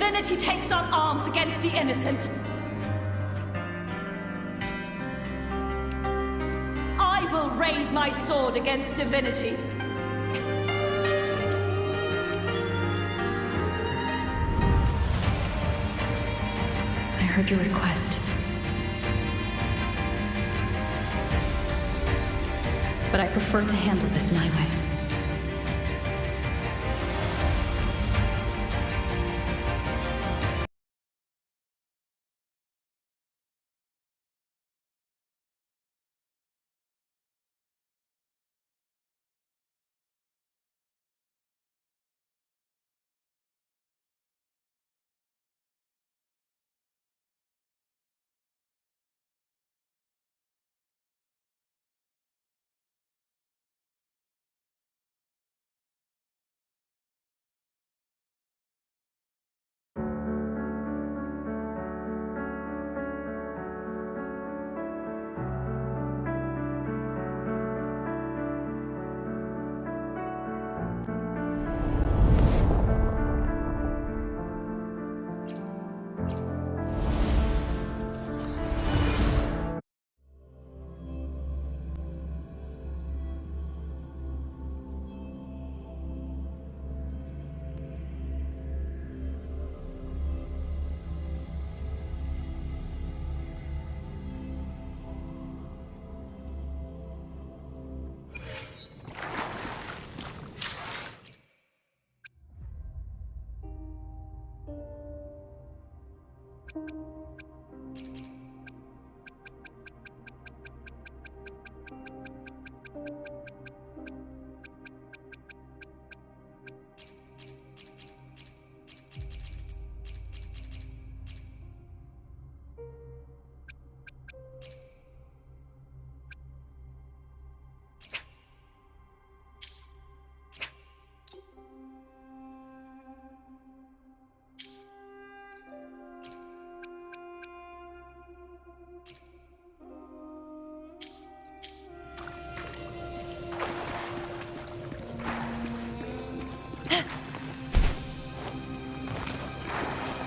divinity takes up arms against the innocent, I will raise my sword against divinity. I heard your request. But I prefer to handle this my way.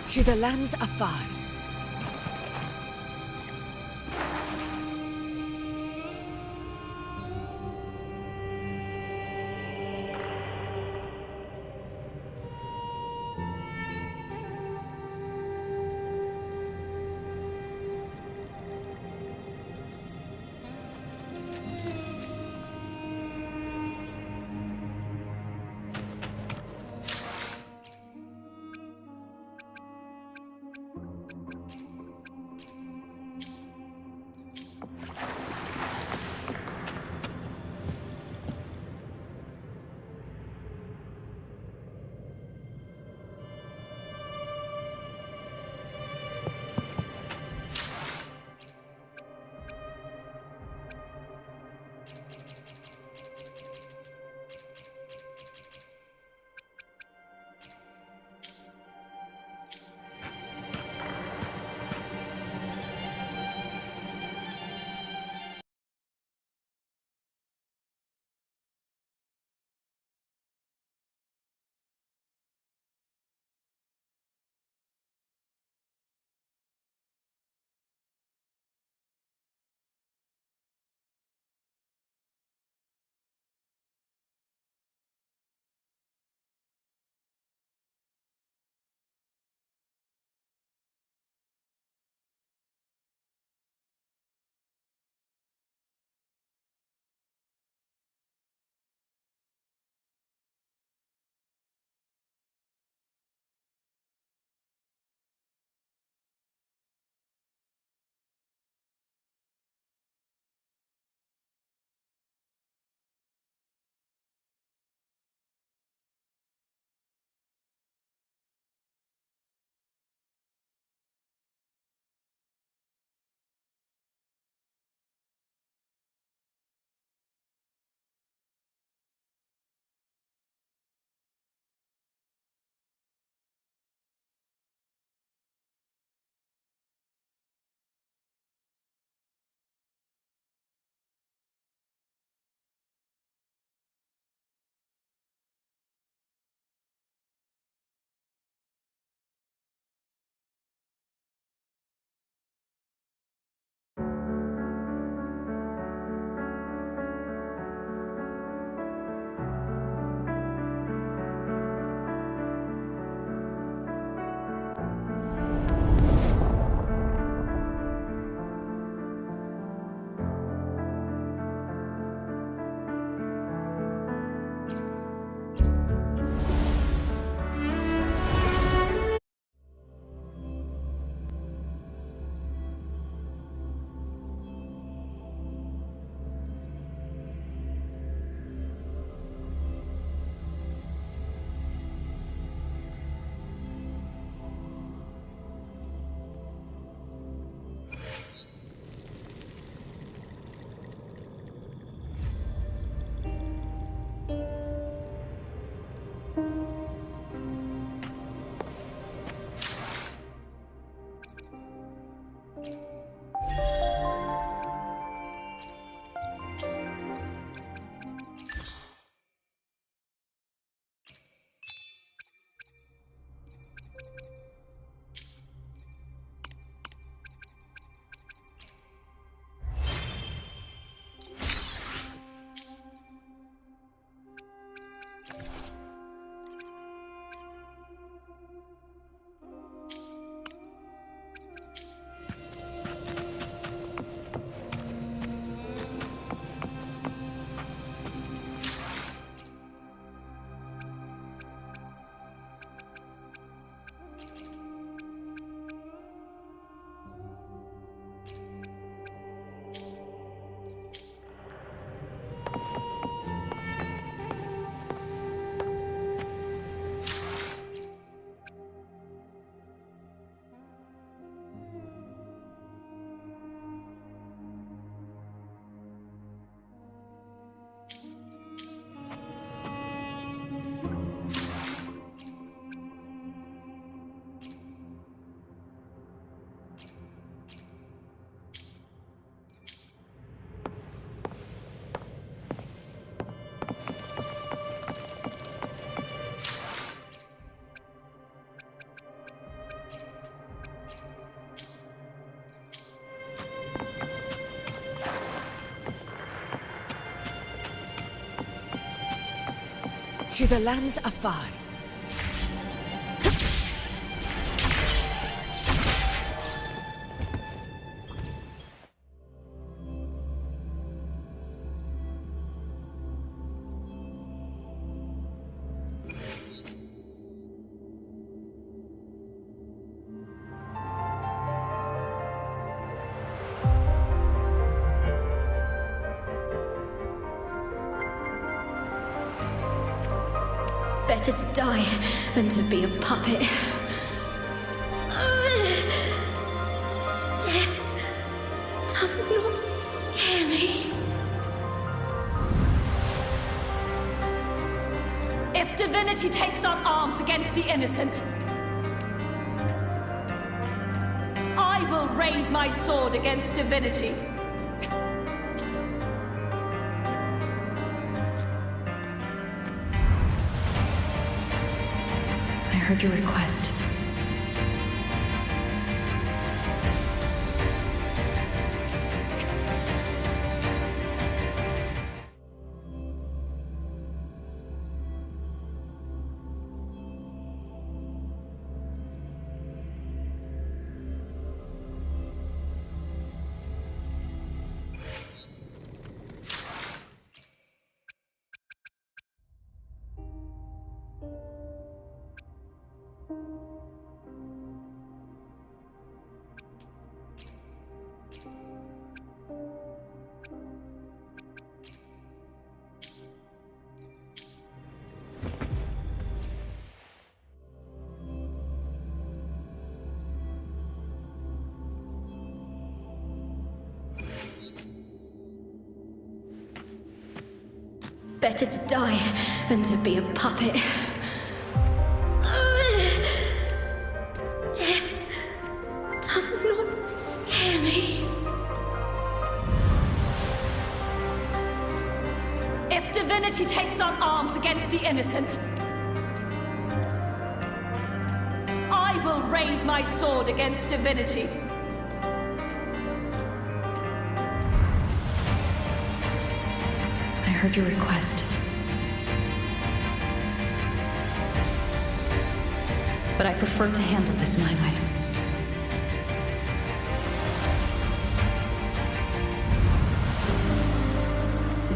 To the lands afar. To the lands afar. Better to die than to be a puppet. Death does not scare me. If divinity takes up arms against the innocent, I will raise my sword against divinity. I heard your request. Better to die than to be a puppet. Death does not scare me. If divinity takes up arms against the innocent, I will raise my sword against divinity. I heard your request. But I prefer to handle this my way.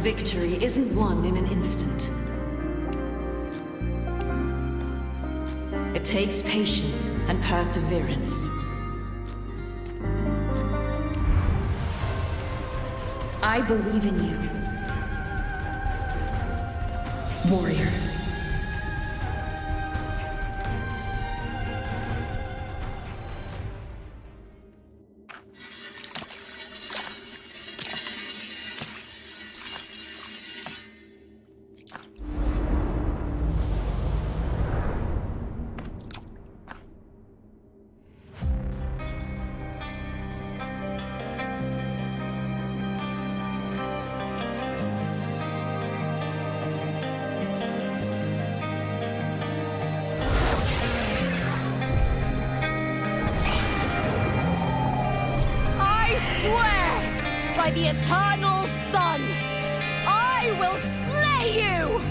Victory isn't won in an instant. It takes patience and perseverance. I believe in you, warrior. By the eternal sun, I will slay you!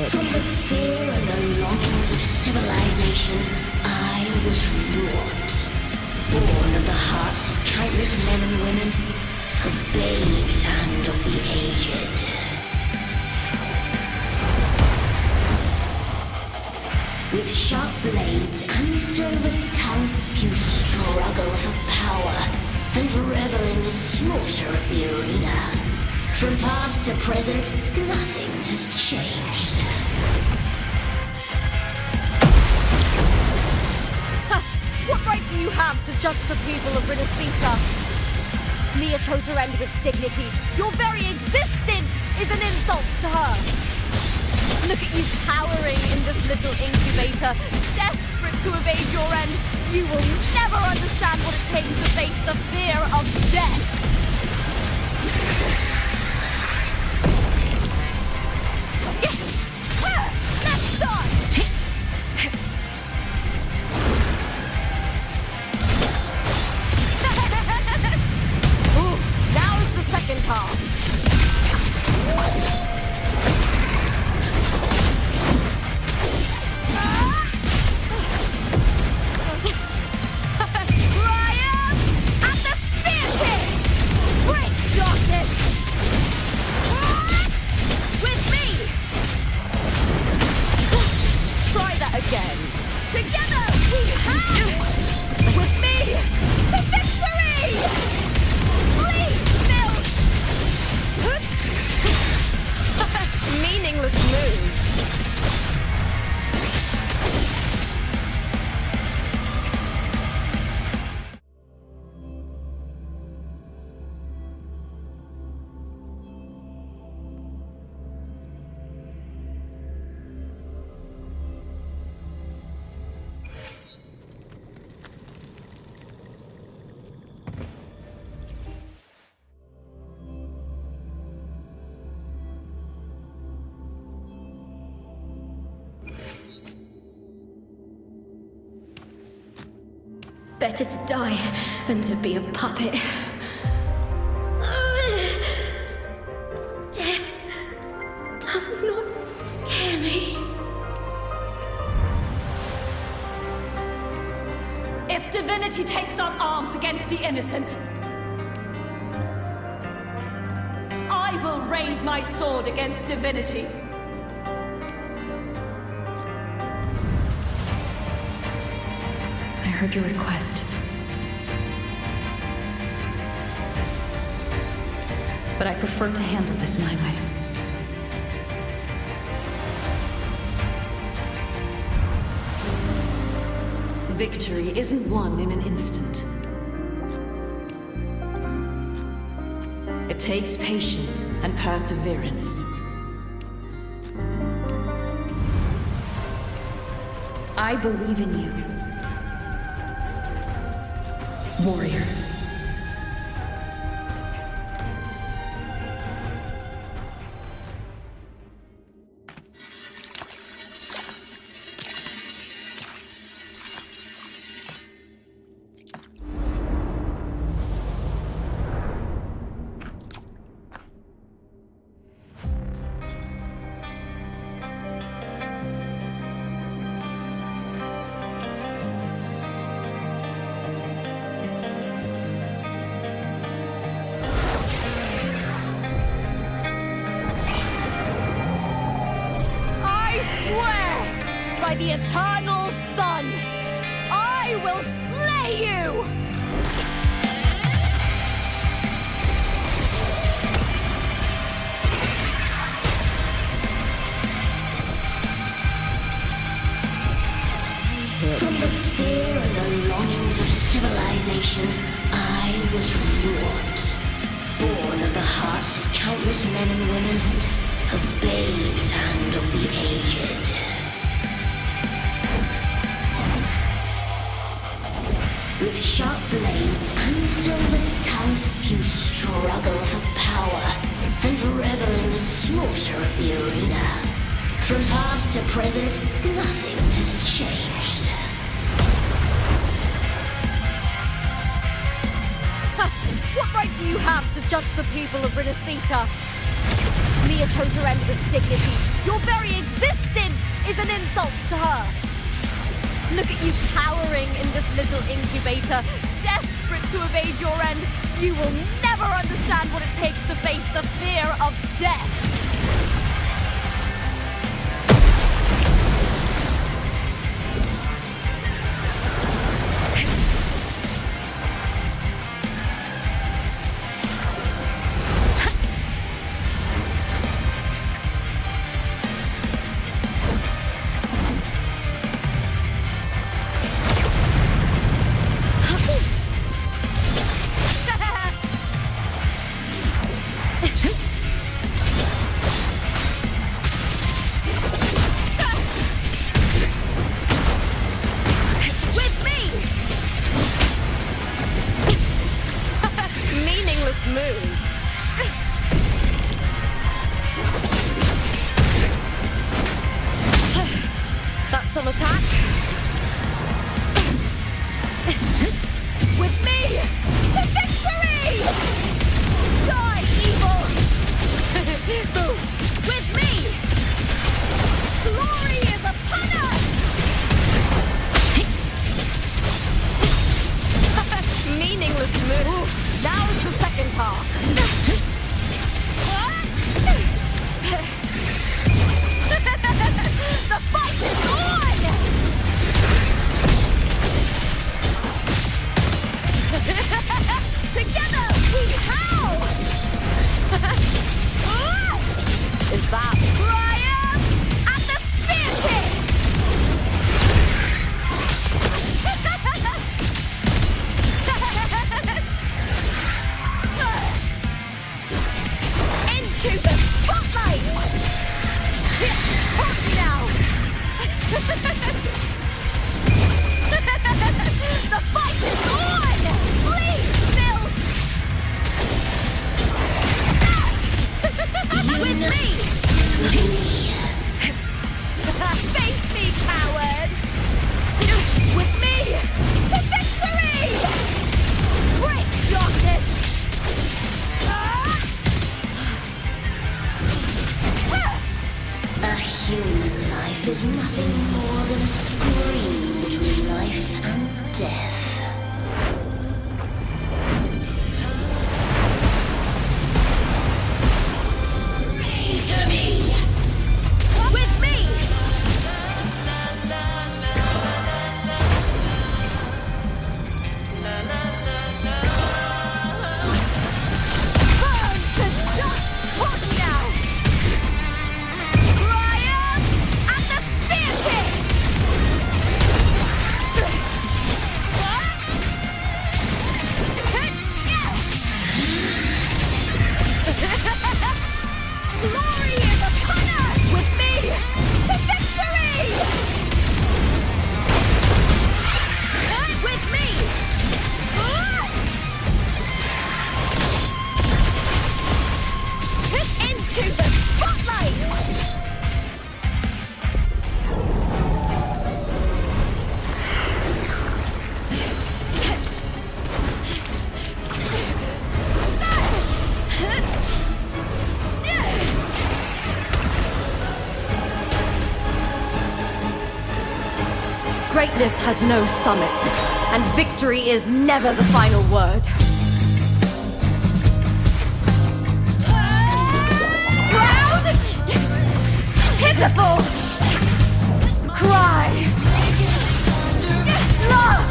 From the fear and the longings of civilization, I was wrought. Born of the hearts of countless men and women, of babes and of the aged. With sharp blades and silver tongue, you struggle for power and revel in the slaughter of the arena. From past to present, nothing has changed. What right do you have to judge the people of Renacita? Mia chose her end with dignity. Your very existence is an insult to her. Look at you cowering in this little incubator, desperate to evade your end. You will never understand what it takes to face the fear of death. Let's start! Better to die than to be a puppet. Death does not scare me. If divinity takes up arms against the innocent, I will raise my sword against divinity. I heard your request. But I prefer to handle this my way. Victory isn't won in an instant. It takes patience and perseverance. I believe in you, warrior. By the eternal sun, I will slay you! From the fear and the longings of civilization, I was wrought. Born of the hearts of countless men and women, of babes and of the aged. With sharp blades and silver tongue, you struggle for power and revel in the slaughter of the arena. From past to present, nothing has changed. What right do you have to judge the people of Renacita? Mia chose her end with dignity. Your very existence is an insult to her. Look at you cowering in this little incubator, desperate to evade your end. You will never understand what it takes to face the fear of death. That's an attack. With me to victory! Die, evil! Boom! With me! Glory is upon us! Meaningless move. Now is the second half. The fight is on! Together we howl! Is that triumph at the spear tip? Into the spotlight! Hold me now! The fight is on! Please, Phil! With me! Face me, coward! With me! To victory! nothing more than a scream between life and death. To me! With me! Burn to dust! Hot now! Ryan and the Theatre! Glory is upon us! With me to victory! With me! Into the spotlight! Greatness has no summit, and victory is never the final word. Proud! Pitiful! Cry! Love!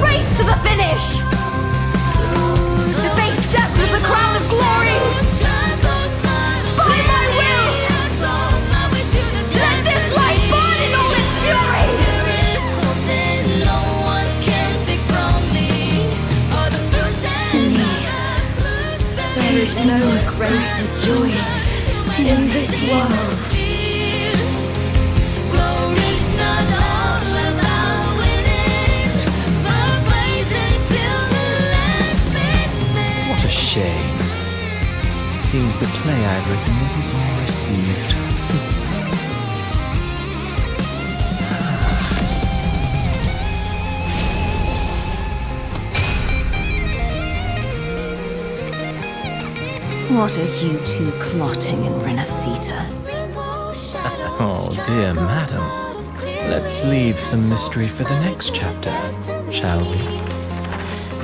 Race to the finish! To face death with the crown of glory! By my will! Let this light burn in all its fury! To me, there is no greater joy in this world. What a shame. Seems the play I've written isn't well received. What are you two plotting in Renacita? Oh, dear madam. Let's leave some mystery for the next chapter, shall we?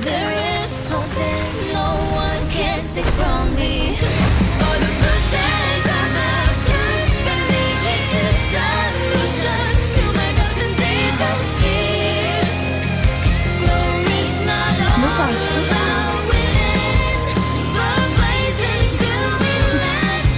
There is something no one can take from me. All the bruises of the past, believe it's a solution to my doubts and deepest fears. Glory's not all about winning, but blazing till we last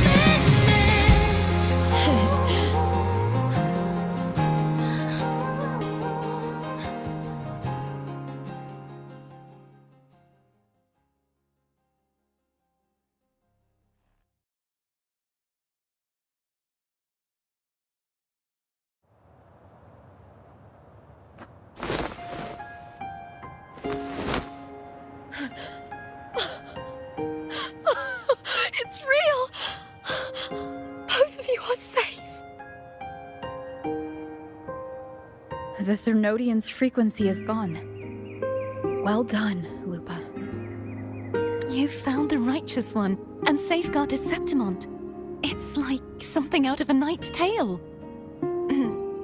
It's real! Both of you are safe! The Thernodian's frequency is gone. Well done, Lupa. You found the righteous one and safeguarded Septimont. It's like something out of a knight's tale.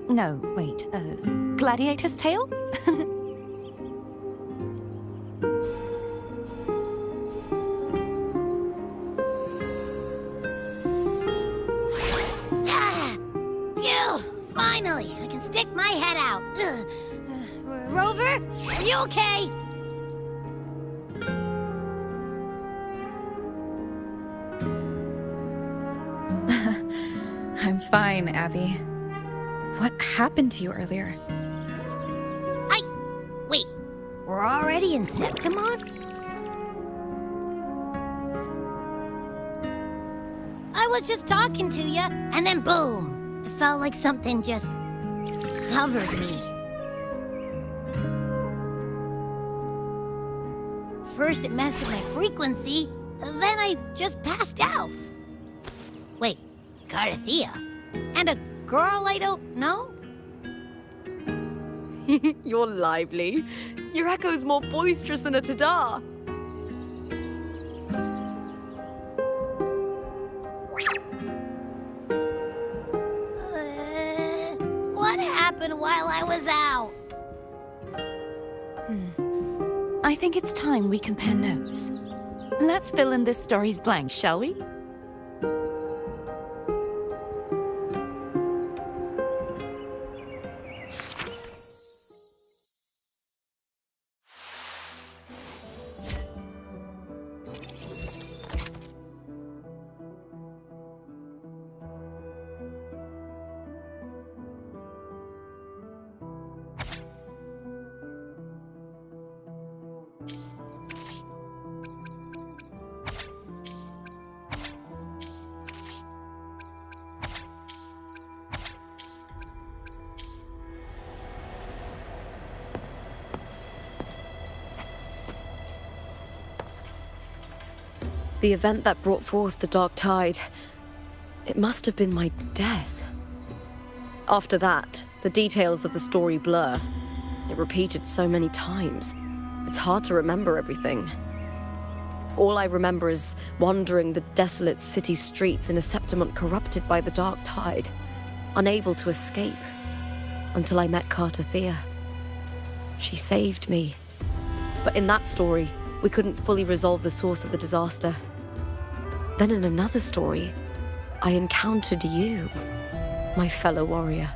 No, wait, gladiator's tale? Phew! Finally, I can stick my head out. Rover, are you okay? I'm fine, Abby. What happened to you earlier? Wait, we're already in Septimont? I was just talking to you, and then boom! It felt like something just covered me. First it messed with my frequency, then I just passed out. Wait, Carthea? And a girl I don't know? You're lively. Your echo's more boisterous than a tada. What happened while I was out? I think it's time we compare notes. Let's fill in this story's blanks, shall we? The event that brought forth the dark tide, it must have been my death. After that, the details of the story blur. It repeated so many times. It's hard to remember everything. All I remember is wandering the desolate city streets in a Septimont corrupted by the dark tide, unable to escape, until I met Cartathea. She saved me. But in that story, we couldn't fully resolve the source of the disaster. Then in another story, I encountered you, my fellow warrior.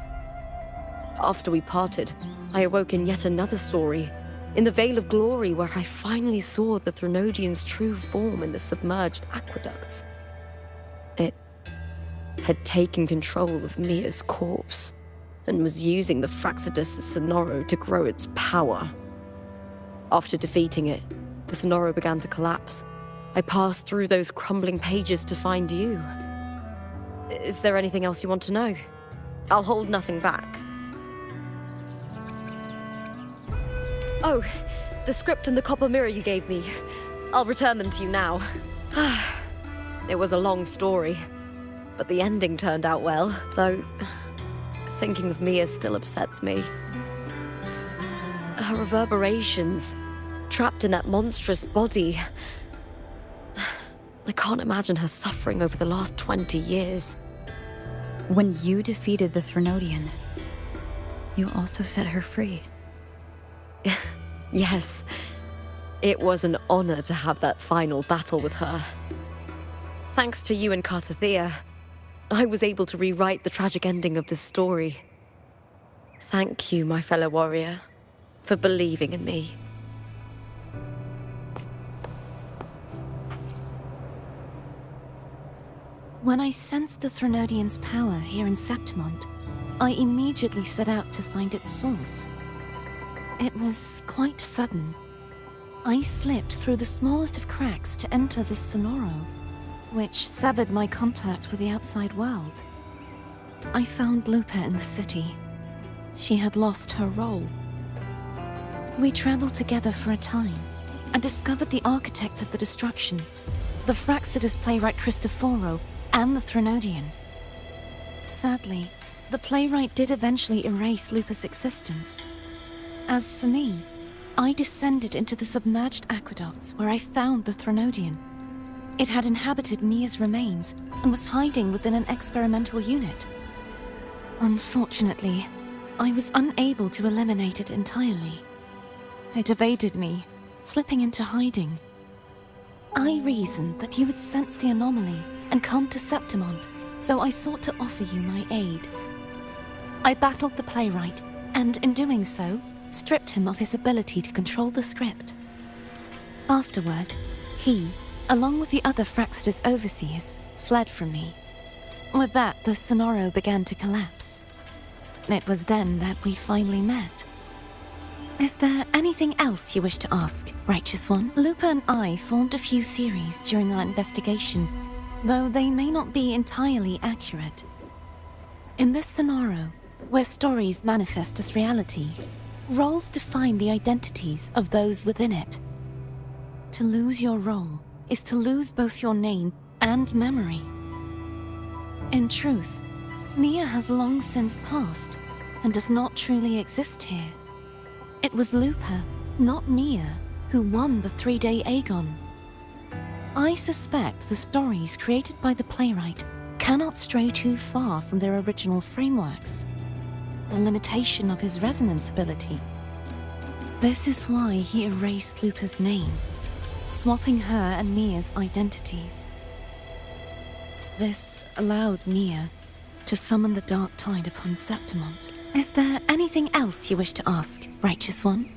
After we parted, I awoke in yet another story, in the Vale of Glory, where I finally saw the Threnodian's true form in the submerged aqueducts. It had taken control of Mia's corpse, and was using the Fraxidus Sonoro to grow its power. After defeating it, the Sonoro began to collapse. I passed through those crumbling pages to find you. Is there anything else you want to know? I'll hold nothing back. Oh, the script and the copper mirror you gave me. I'll return them to you now. It was a long story, but the ending turned out well, though thinking of Mia still upsets me. Her reverberations, trapped in that monstrous body. I can't imagine her suffering over the last 20 years. When you defeated the Threnodian, you also set her free. Yes, it was an honor to have that final battle with her. Thanks to you and Cartathea, I was able to rewrite the tragic ending of this story. Thank you, my fellow warrior, for believing in me. When I sensed the Threnodian's power here in Septimont, I immediately set out to find its source. It was quite sudden. I slipped through the smallest of cracks to enter this Sonoro, which severed my contact with the outside world. I found Lupa in the city. She had lost her role. We traveled together for a time and discovered the architects of the destruction, the Fraxidus playwright Cristoforo and the Threnodian. Sadly, the playwright did eventually erase Lupa's existence. As for me, I descended into the submerged aqueducts where I found the Threnodian. It had inhabited Mia's remains and was hiding within an experimental unit. Unfortunately, I was unable to eliminate it entirely. It evaded me, slipping into hiding. I reasoned that you would sense the anomaly and come to Septimont, so I sought to offer you my aid. I battled the playwright, and in doing so, stripped him of his ability to control the script. Afterward, he, along with the other Fraxidus overseers, fled from me. With that, the Sonoro began to collapse. It was then that we finally met. Is there anything else you wish to ask, Righteous One? Lupa and I formed a few theories during our investigation, though they may not be entirely accurate. In this Sonoro, where stories manifest as reality, roles define the identities of those within it. To lose your role is to lose both your name and memory. In truth, Mia has long since passed and does not truly exist here. It was Lupa, not Mia, who won the 3-day Aegon. I suspect the stories created by the playwright cannot stray too far from their original frameworks. The limitation of his resonance ability. This is why he erased Lupa's name, swapping her and Mia's identities. This allowed Mia to summon the Dark Tide upon Septimont. Is there anything else you wish to ask, Righteous One?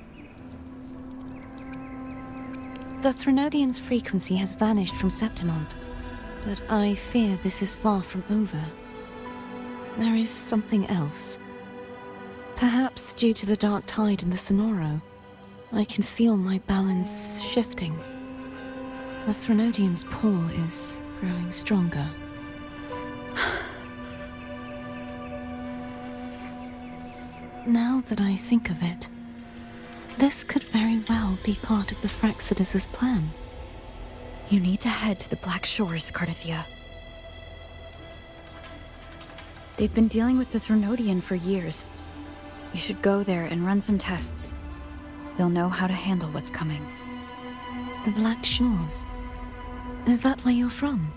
The Threnodian's frequency has vanished from Septimont, but I fear this is far from over. There is something else. Perhaps due to the Dark Tide in the Sonoro, I can feel my balance shifting. The Threnodian's pull is growing stronger. Now that I think of it, this could very well be part of the Fraxidus' plan. You need to head to the Black Shores, Cardathia. They've been dealing with the Threnodian for years. You should go there and run some tests. They'll know how to handle what's coming. The Black Shores? Is that where you're from?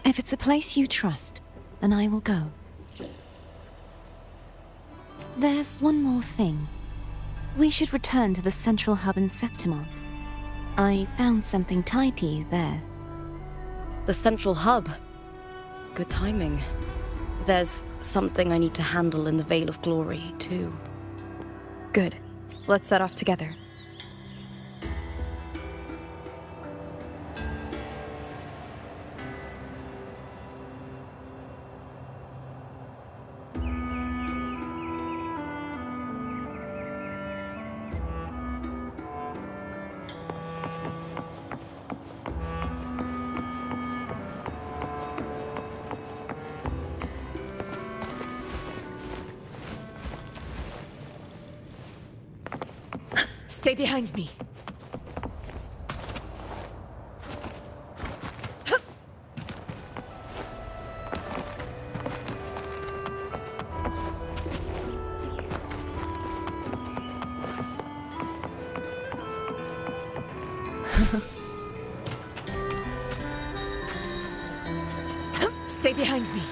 If it's a place you trust, then I will go. There's one more thing. We should return to the central hub in Septimont. I found something tied to you there. The central hub. Good timing. There's something I need to handle in the Veil of Glory, too. Good. Let's set off together. Stay behind me. Stay behind me.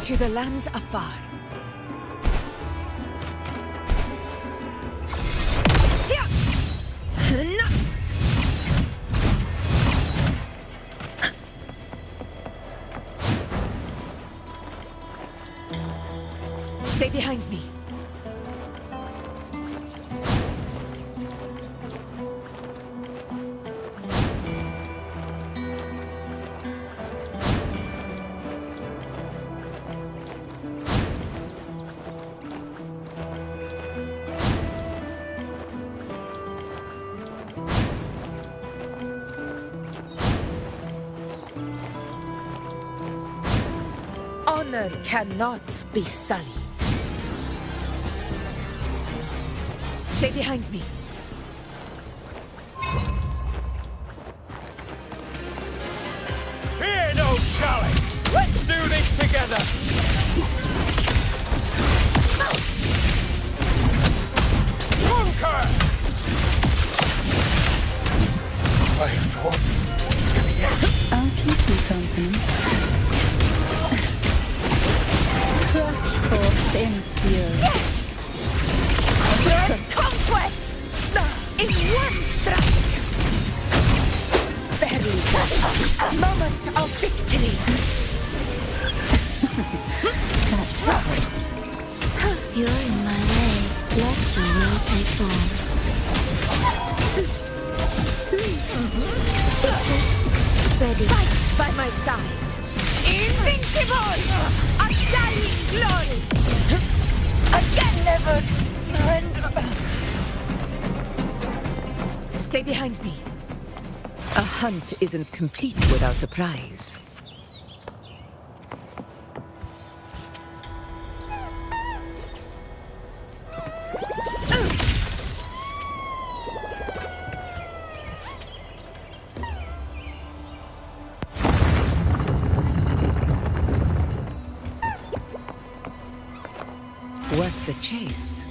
To the lands afar. Stay behind me. Honor cannot be sullied. Stay behind me. Fear no challenge! Let's do this together! Conquer! I'll keep you company. Crush forth in fury. Conquest! In one strike! Barely touched. Moment of victory! That tells. You're in my way. Let your will take form. Ready. Fight by my side! Invincible! Undying glory! never surrender. Stay behind me. A hunt isn't complete without a prize. Worth the chase.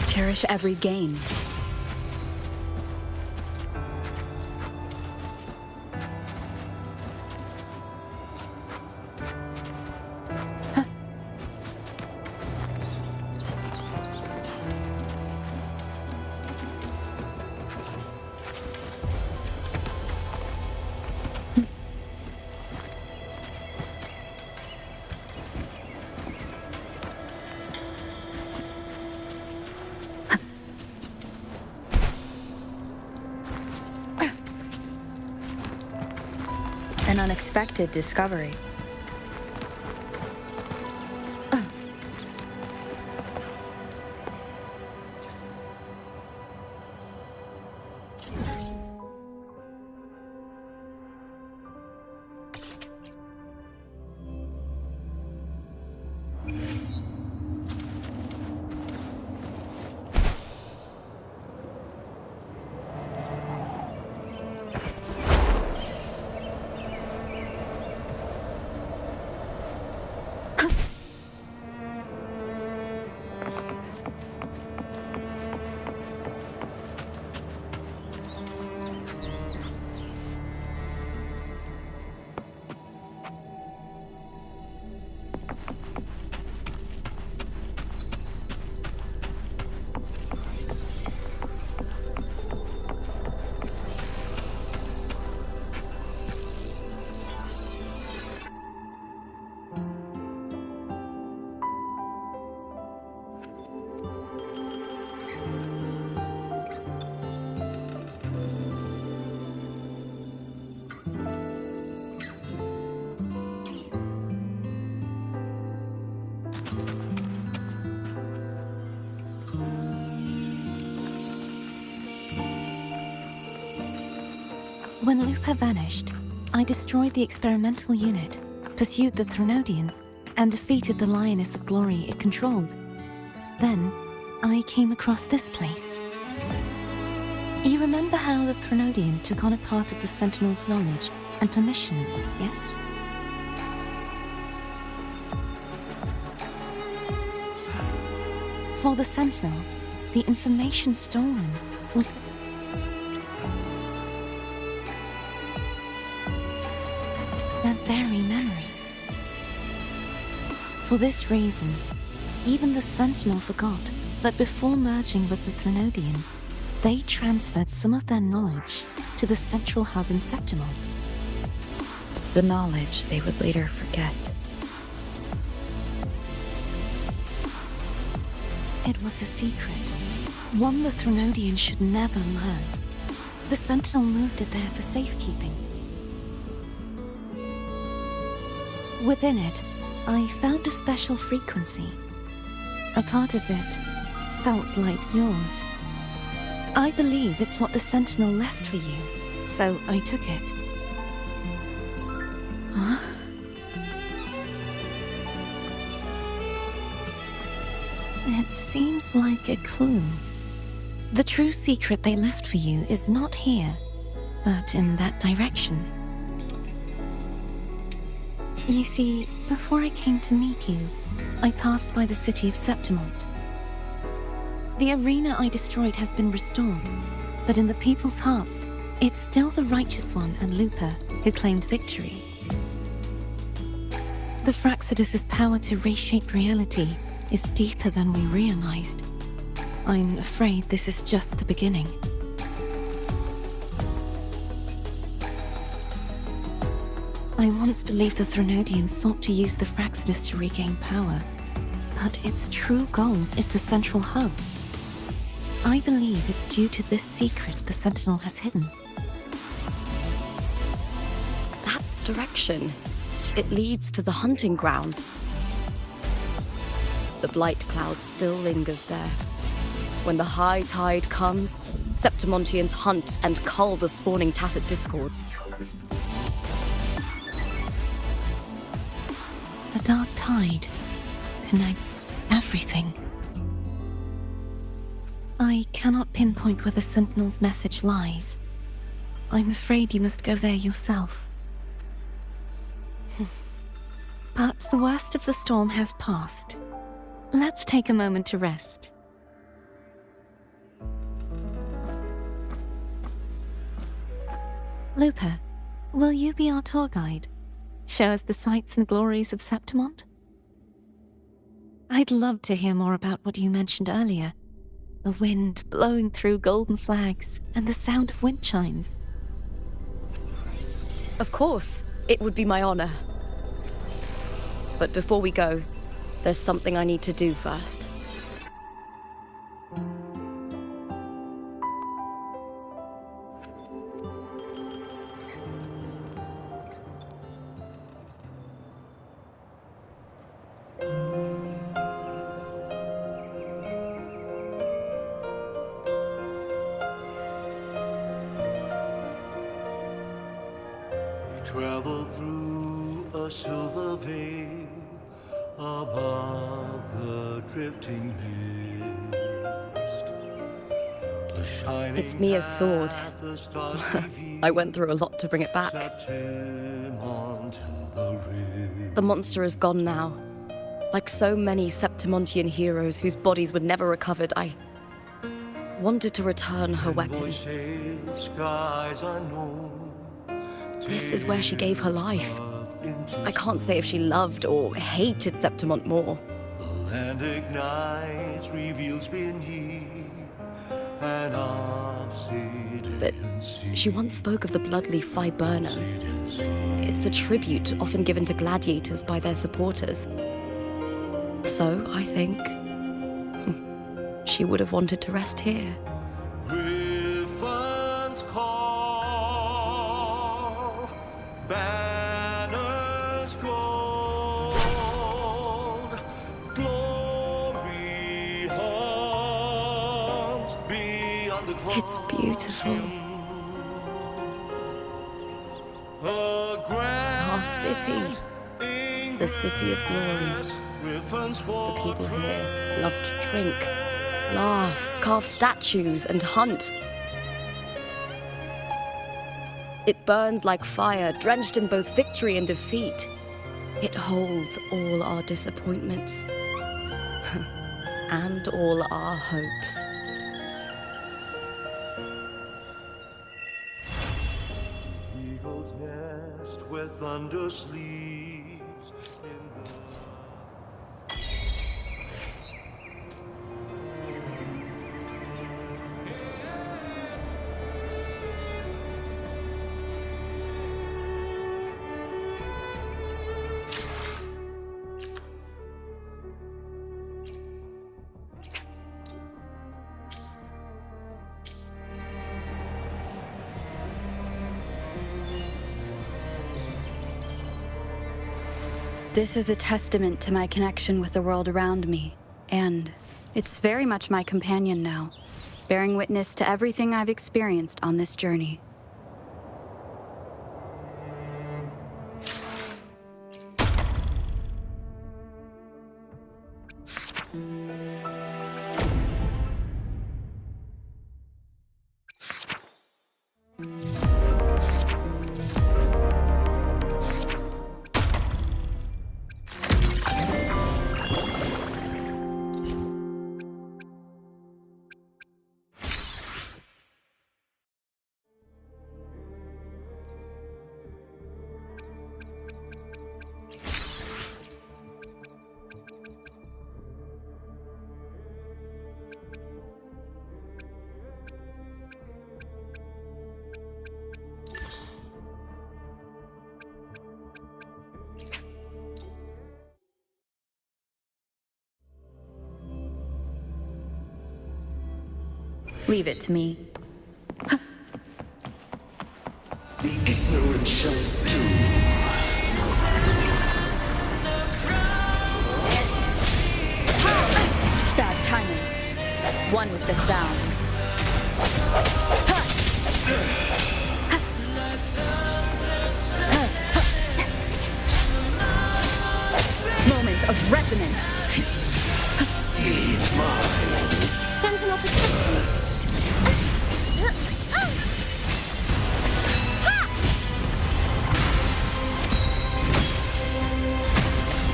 Cherish every gain. An unexpected discovery. When Lupa vanished, I destroyed the experimental unit, pursued the Threnodian, and defeated the Lioness of Glory it controlled. Then, I came across this place. You remember how the Threnodian took on a part of the Sentinel's knowledge and permissions, yes? For the Sentinel, the information stolen was their very memories. For this reason, even the Sentinel forgot that before merging with the Threnodian, they transferred some of their knowledge to the central hub in Septimont. The knowledge they would later forget. It was a secret, one the Threnodian should never learn. The Sentinel moved it there for safekeeping. Within it, I found a special frequency. A part of it felt like yours. I believe it's what the Sentinel left for you, so I took it. Huh? It seems like a clue. The true secret they left for you is not here, but in that direction. You see, before I came to meet you, I passed by the city of Septimont. The arena I destroyed has been restored, but in the people's hearts, it's still the Righteous One and Lupa who claimed victory. The Fraxidus' power to reshape reality is deeper than we realized. I'm afraid this is just the beginning. I once believed the Threnodians sought to use the Fraxidus to regain power, but its true goal is the central hub. I believe it's due to this secret the Sentinel has hidden. That direction. It leads to the hunting grounds. The blight cloud still lingers there. When the high tide comes, Septimontians hunt and cull the spawning tacit discords. The dark tide connects everything. I cannot pinpoint where the Sentinel's message lies. I'm afraid you must go there yourself. But the worst of the storm has passed. Let's take a moment to rest. Lupa, will you be our tour guide? Show us the sights and glories of Septimont? I'd love to hear more about what you mentioned earlier. The wind blowing through golden flags and the sound of wind chimes. Of course, it would be my honor. But before we go, there's something I need to do first. Travel through a silver veil above the drifting mist. It's Mia's sword. I went through a lot to bring it back. The monster is gone now. Like so many Septimontian heroes whose bodies were never recovered, I wanted to return her weapon. This is where she gave her life. I can't say if she loved or hated Septimont more. The land ignites, reveals beneath an obsidian But she once spoke of the bloodleaf viburnum. It's a tribute often given to gladiators by their supporters. So, I think, she would have wanted to rest here. Griffins call, banners gold, glory haunts beyond the clouds. It's beautiful. Our city, the city of glory. The people here love to drink, laugh, carve statues, and hunt. It burns like fire, drenched in both victory and defeat. It holds all our disappointments. and all our hopes. Eagle's nest where thunder sleeps in the... This is a testament to my connection with the world around me, and it's very much my companion now, bearing witness to everything I've experienced on this journey. Leave it to me. The ignorant shall do. Bad timing. One with the sounds. Moment of resonance. He's mine. Sentinel protection.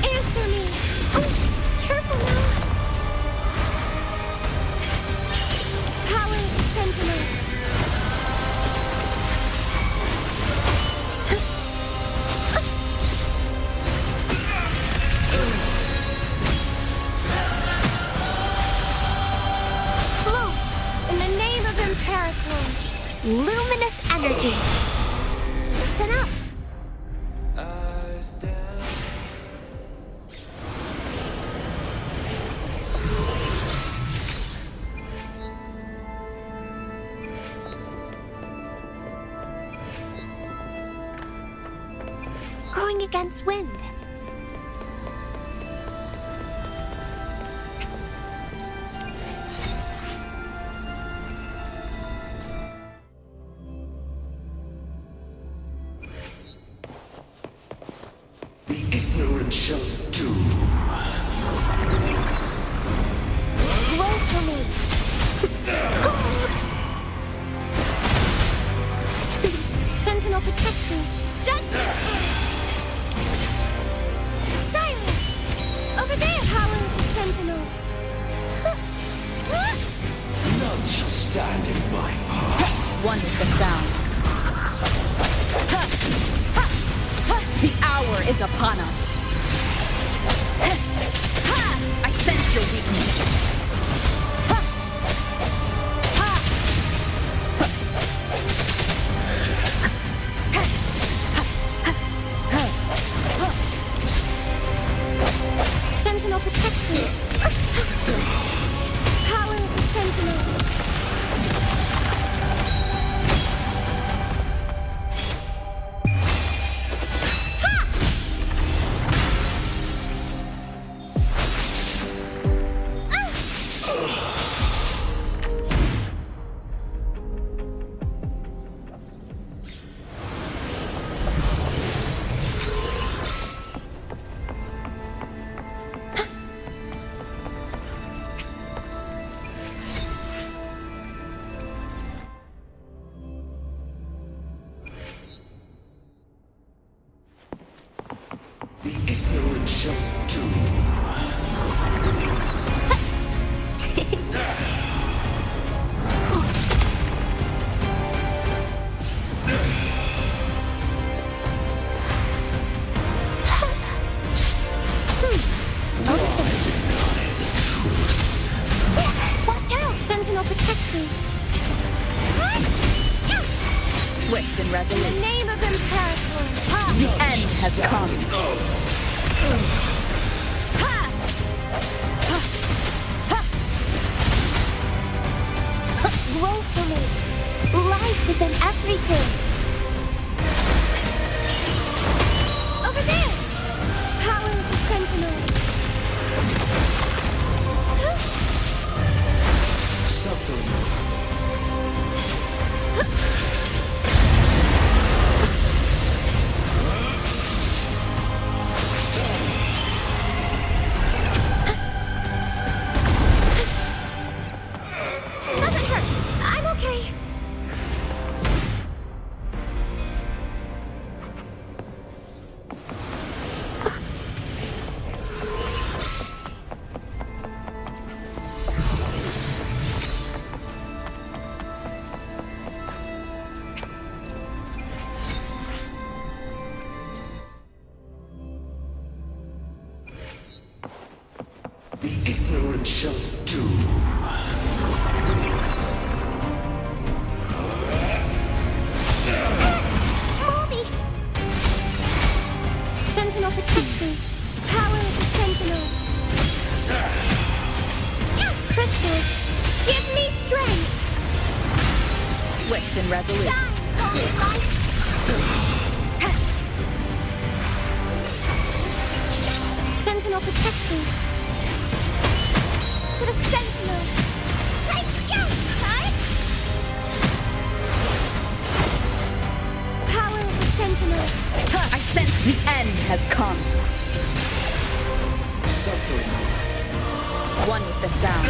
Answer me. Oh, careful now. Power Sentinel. Flow in the name of Imperator. Luminous energy. Listen up. Going against wind. The ignorant shall do. Roll for me. Sentinel protection. Justice. Silence. Over there. Power Sentinel. None shall stand in my path. One with the sounds. The hour is upon us. I sense your weakness. Sentinel protection. Power Sentinel. protect me. Swift and In resolute. the name of Imperator. The end has come. Woefully. Life is in everything. Over there. Power of the Sentinel. Suffering. Doesn't hurt. I'm okay. The ignorant shall do. Moldy! Sentinel protect me. Power of the Sentinel. Crystals, give me strength. Swift and resolute. Shine, holy light. Sentinel protect me. To the Sentinel. Power of the Sentinel. I sense the end has come. Suffering. One with the sound.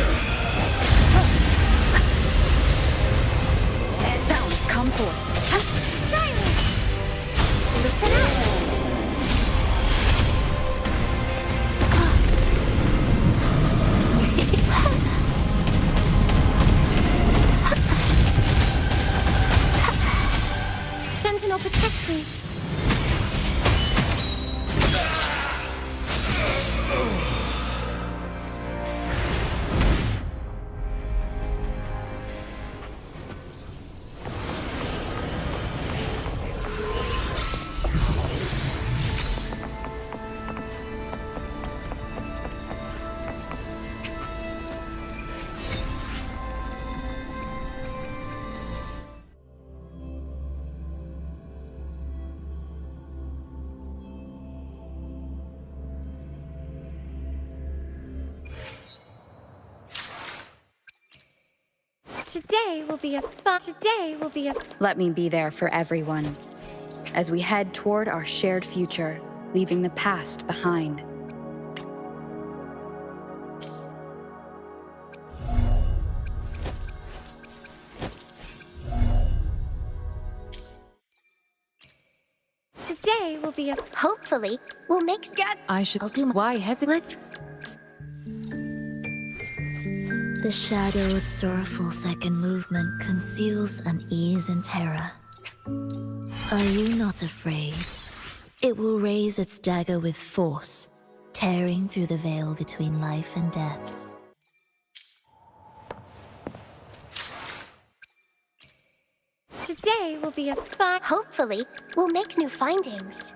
Sounds come forth. Silence. Listen up. Sentinel protect me. Today will be a Let me be there for everyone as we head toward our shared future, leaving the past behind. Today will be a hopefully we'll make I should do. Why hesitate? The shadow's sorrowful second movement conceals unease and terror. Are you not afraid? It will raise its dagger with force, tearing through the veil between life and death. Today will be a fun. Hopefully, we'll make new findings.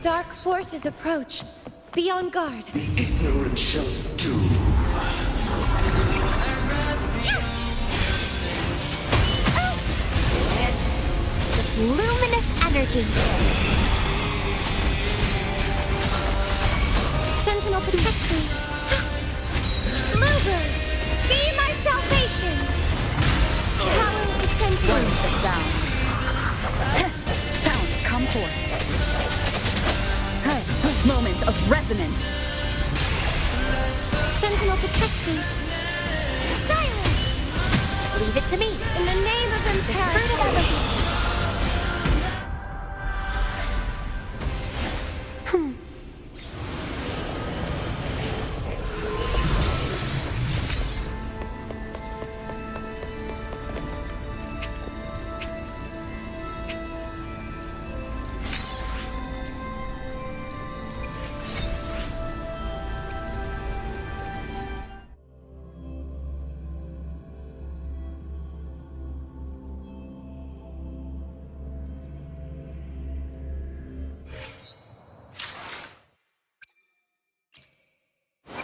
Dark forces approach. Be on guard. The ignorant shall do. Luminous energy. Sentinel protect me. Bluebird, be my salvation. Power of the Sentinel. One with the sound. Sounds come forth. Moment of resonance. Sentinel protect me. Silence.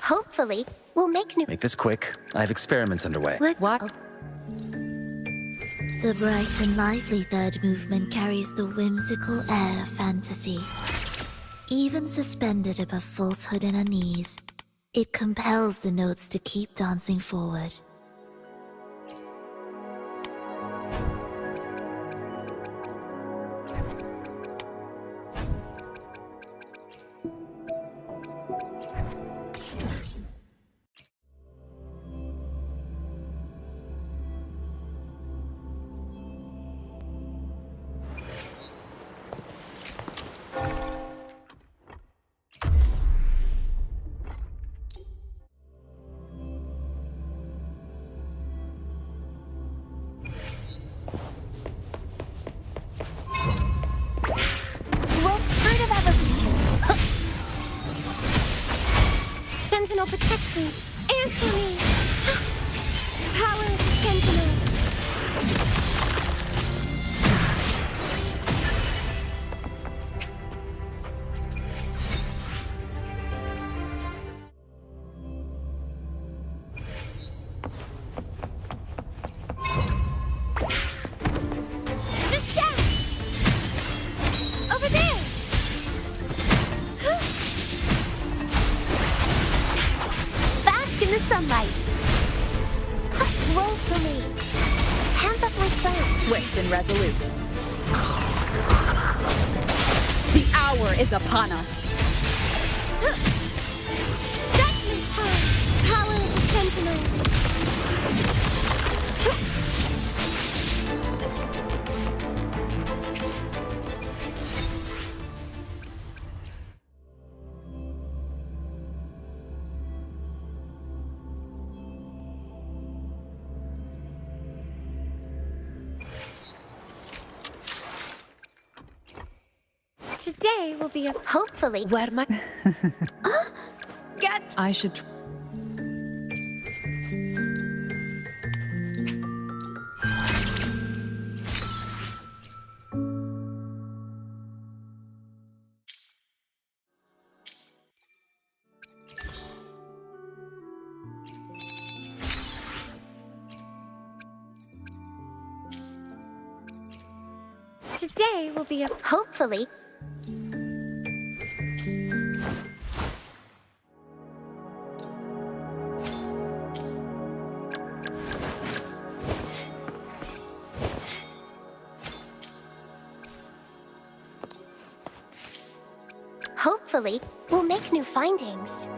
hopefully, will make new... Make this quick. I have experiments underway. What? The bright and lively third movement carries the whimsical air of fantasy. Even suspended above falsehood and unease, it compels the notes to keep dancing forward. Sentinel, protect me! Answer me! Power of the Sentinel! Just down! Over there! In the sunlight. Roll for me. Hands up my phone. Swift and resolute. The hour is upon us. Judgment time. Power of the Sentinel. Today will be a hopefully. Where my... Get. I should... Today will be a hopefully. Hopefully, we'll make new findings.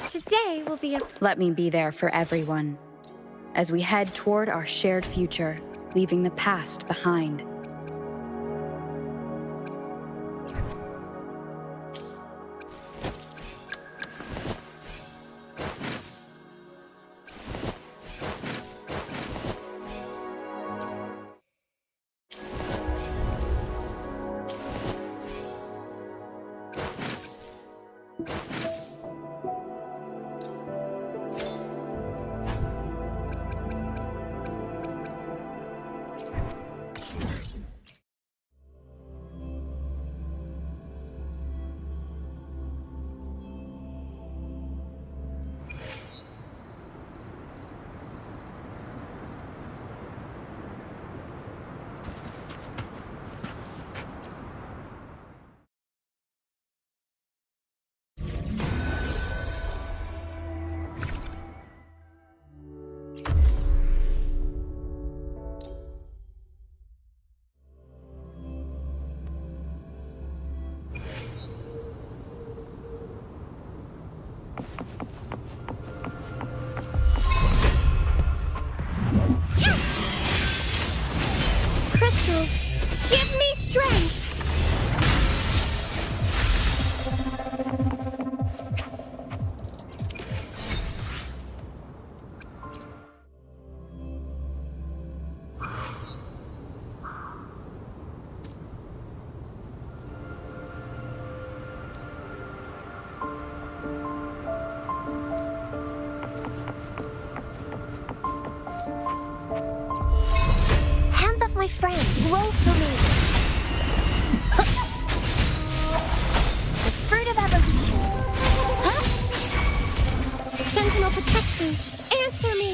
Today will be a... Let me be there for everyone, as we head toward our shared future, leaving the past behind. shadows, give me strength! Hands off my friend. Roll for me. The fruit of evolution. Huh? Sentinel protect me. Answer me.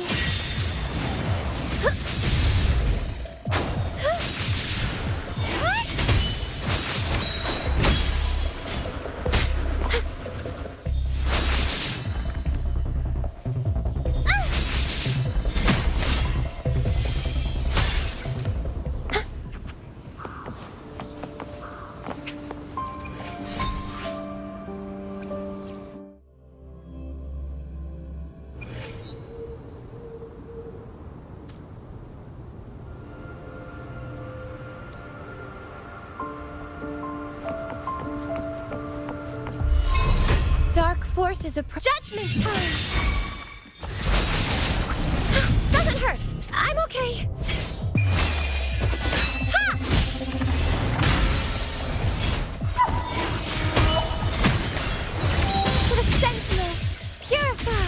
Dark forces approach. Judgment time! Doesn't hurt. I'm okay. Ha! To the Sentinel! Purify!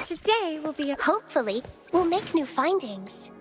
Today will be a... Hopefully, we'll make new findings.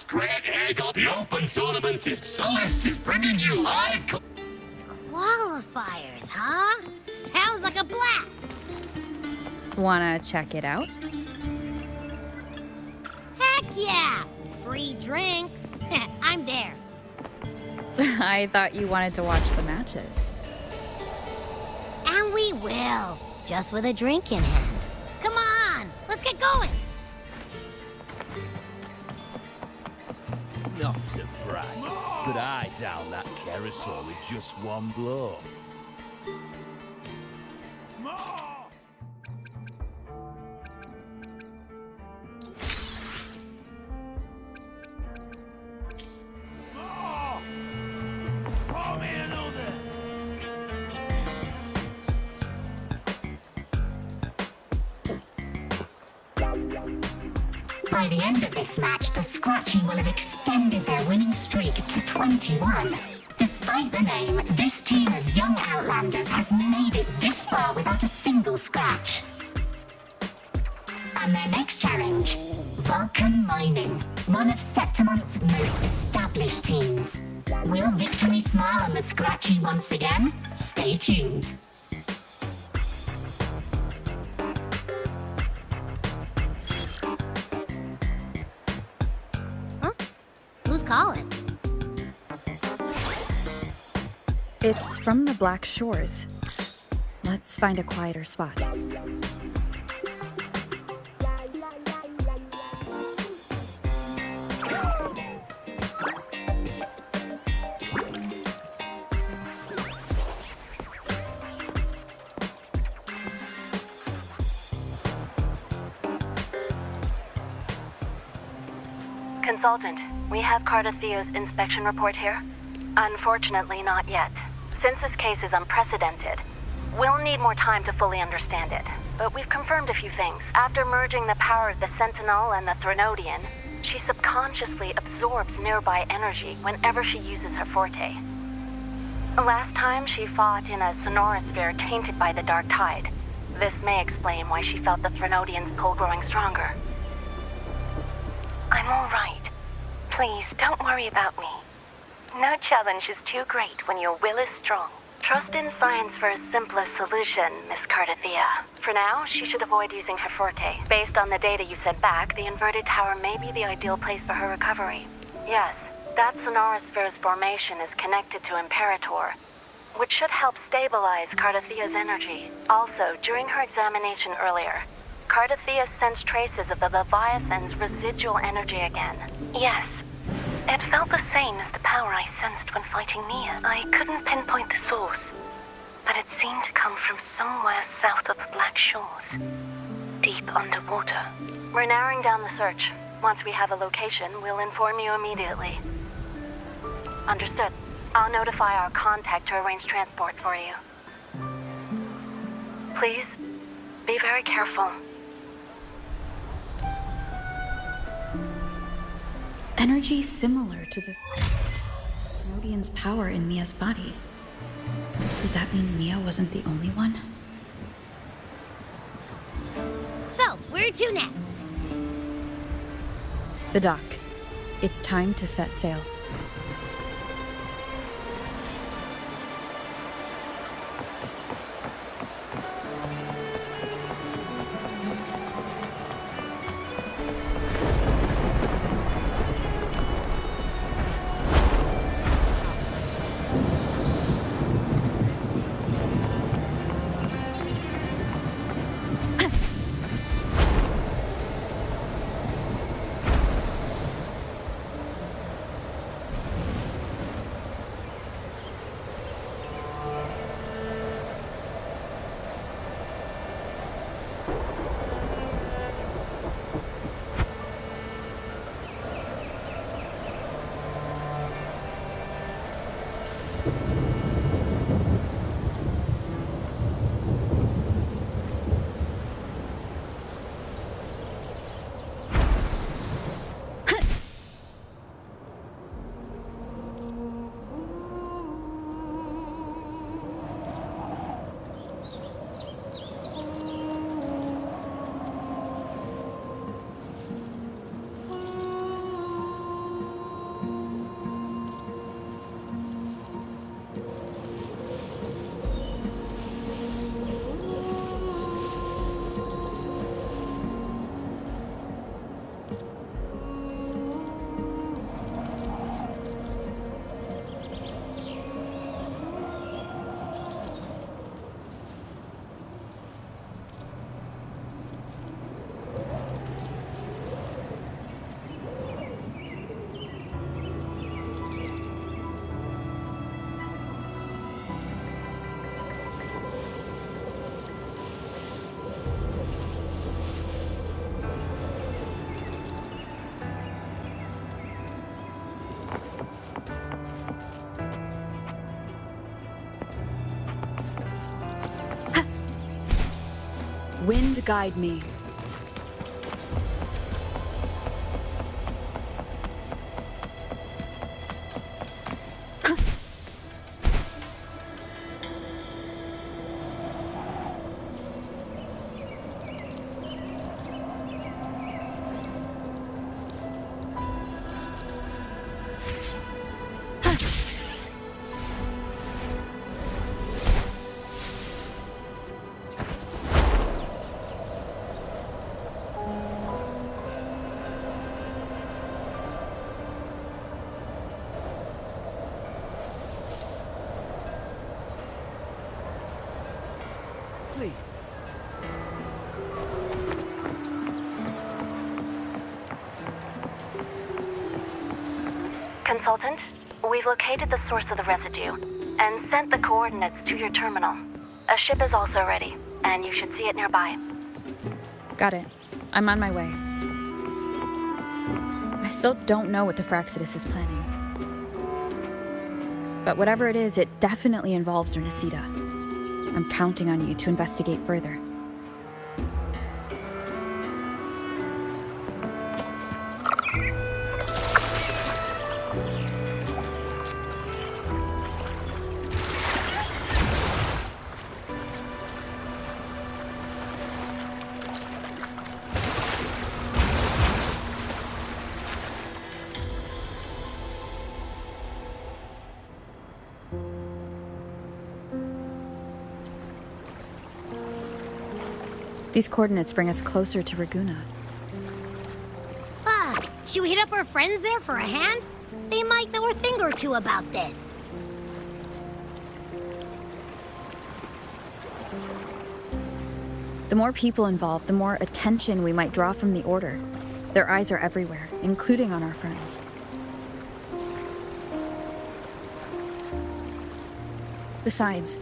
great Eagle. The open tournament is Celeste is bringing you live. Qualifiers, huh? Sounds like a blast. Wanna check it out? Heck yeah! Free drinks. I'm there. I thought you wanted to watch the matches. And we will. Just with a drink in hand. Come on, let's get going. Not to brag, but I down that carousel with just one blow. By the end of this match, the Scratchy will have extended their winning streak to 21. Despite the name, this team of young Outlanders has made it this far without a single scratch. And their next challenge, Vulcan Mining, one of Septimont's most established teams. Will victory smile on the Scratchy once again? Stay tuned. Who's calling? It's from the Black Shores. Let's find a quieter spot. Consultant, we have Cardathea's inspection report here. Unfortunately, not yet. Since this case is unprecedented, we'll need more time to fully understand it. But we've confirmed a few things. After merging the power of the Sentinel and the Threnodian, she subconsciously absorbs nearby energy whenever she uses her forte. Last time, she fought in a sonorosphere tainted by the Dark Tide. This may explain why she felt the Threnodian's pull growing stronger. I'm all right. Please, don't worry about me. No challenge is too great when your will is strong. Trust in science for a simpler solution, Miss Cardathea. For now, she should avoid using her forte. Based on the data you sent back, the inverted tower may be the ideal place for her recovery. Yes, that sonorosphere's formation is connected to Imperator, which should help stabilize Cardathea's energy. Also, during her examination earlier, Cardathea sensed traces of the Leviathan's residual energy again. Yes. It felt the same as the power I sensed when fighting Mia. I couldn't pinpoint the source, but it seemed to come from somewhere south of the Black Shores, deep underwater. We're narrowing down the search. Once we have a location, we'll inform you immediately. Understood. I'll notify our contact to arrange transport for you. Please, be very careful. Energy similar to the Rodian's power in Mia's body. Does that mean Mia wasn't the only one? So, where to next? The dock. It's time to set sail. Wind guide me. Consultant, we've located the source of the residue and sent the coordinates to your terminal. A ship is also ready, and you should see it nearby. Got it. I'm on my way. I still don't know what the Fraxidus is planning. But whatever it is, it definitely involves Renesita. I'm counting on you to investigate further. These coordinates bring us closer to Raguna. Should we hit up our friends there for a hand? They might know a thing or two about this. The more people involved, the more attention we might draw from the Order. Their eyes are everywhere, including on our friends. Besides,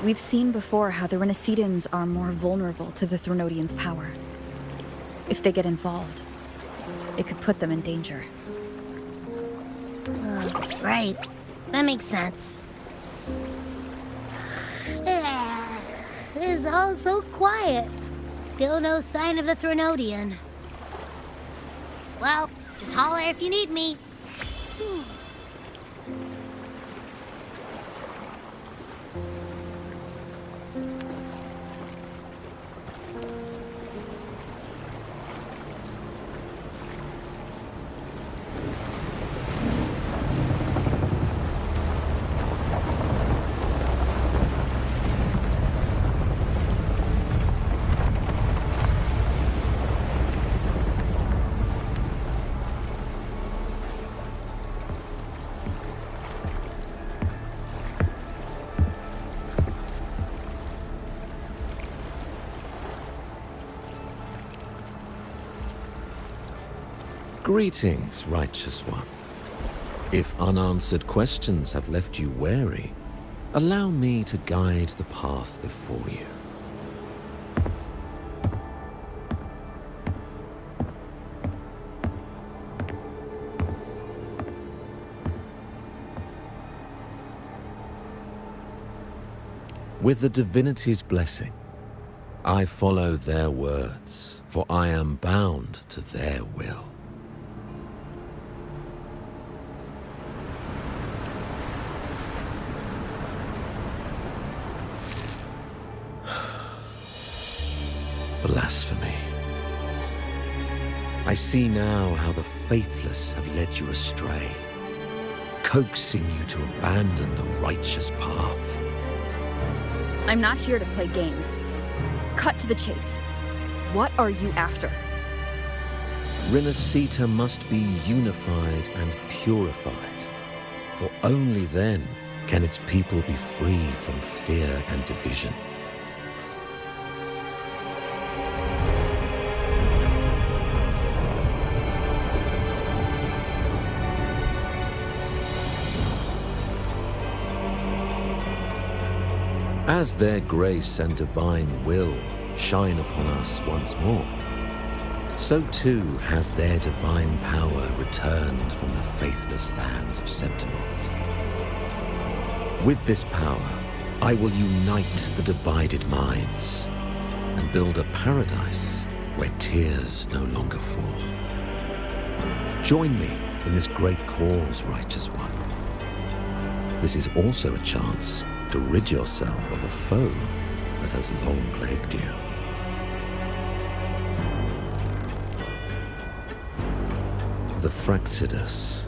we've seen before how the Renesitans are more vulnerable to the Threnodians' power. If they get involved, it could put them in danger. Right. That makes sense. It's all so quiet. Still no sign of the Threnodian. Well, just holler if you need me. Greetings, righteous one. If unanswered questions have left you wary, allow me to guide the path before you. With the divinity's blessing, I follow their words, for I am bound to their will. Blasphemy. I see now how the faithless have led you astray, coaxing you to abandon the righteous path. I'm not here to play games. Cut to the chase. What are you after? Renesita must be unified and purified, for only then can its people be free from fear and division. As their grace and divine will shine upon us once more, so too has their divine power returned from the faithless lands of Septimont. With this power, I will unite the divided minds, and build a paradise where tears no longer fall. Join me in this great cause, righteous one. This is also a chance to rid yourself of a foe that has long plagued you. The Fraxidus.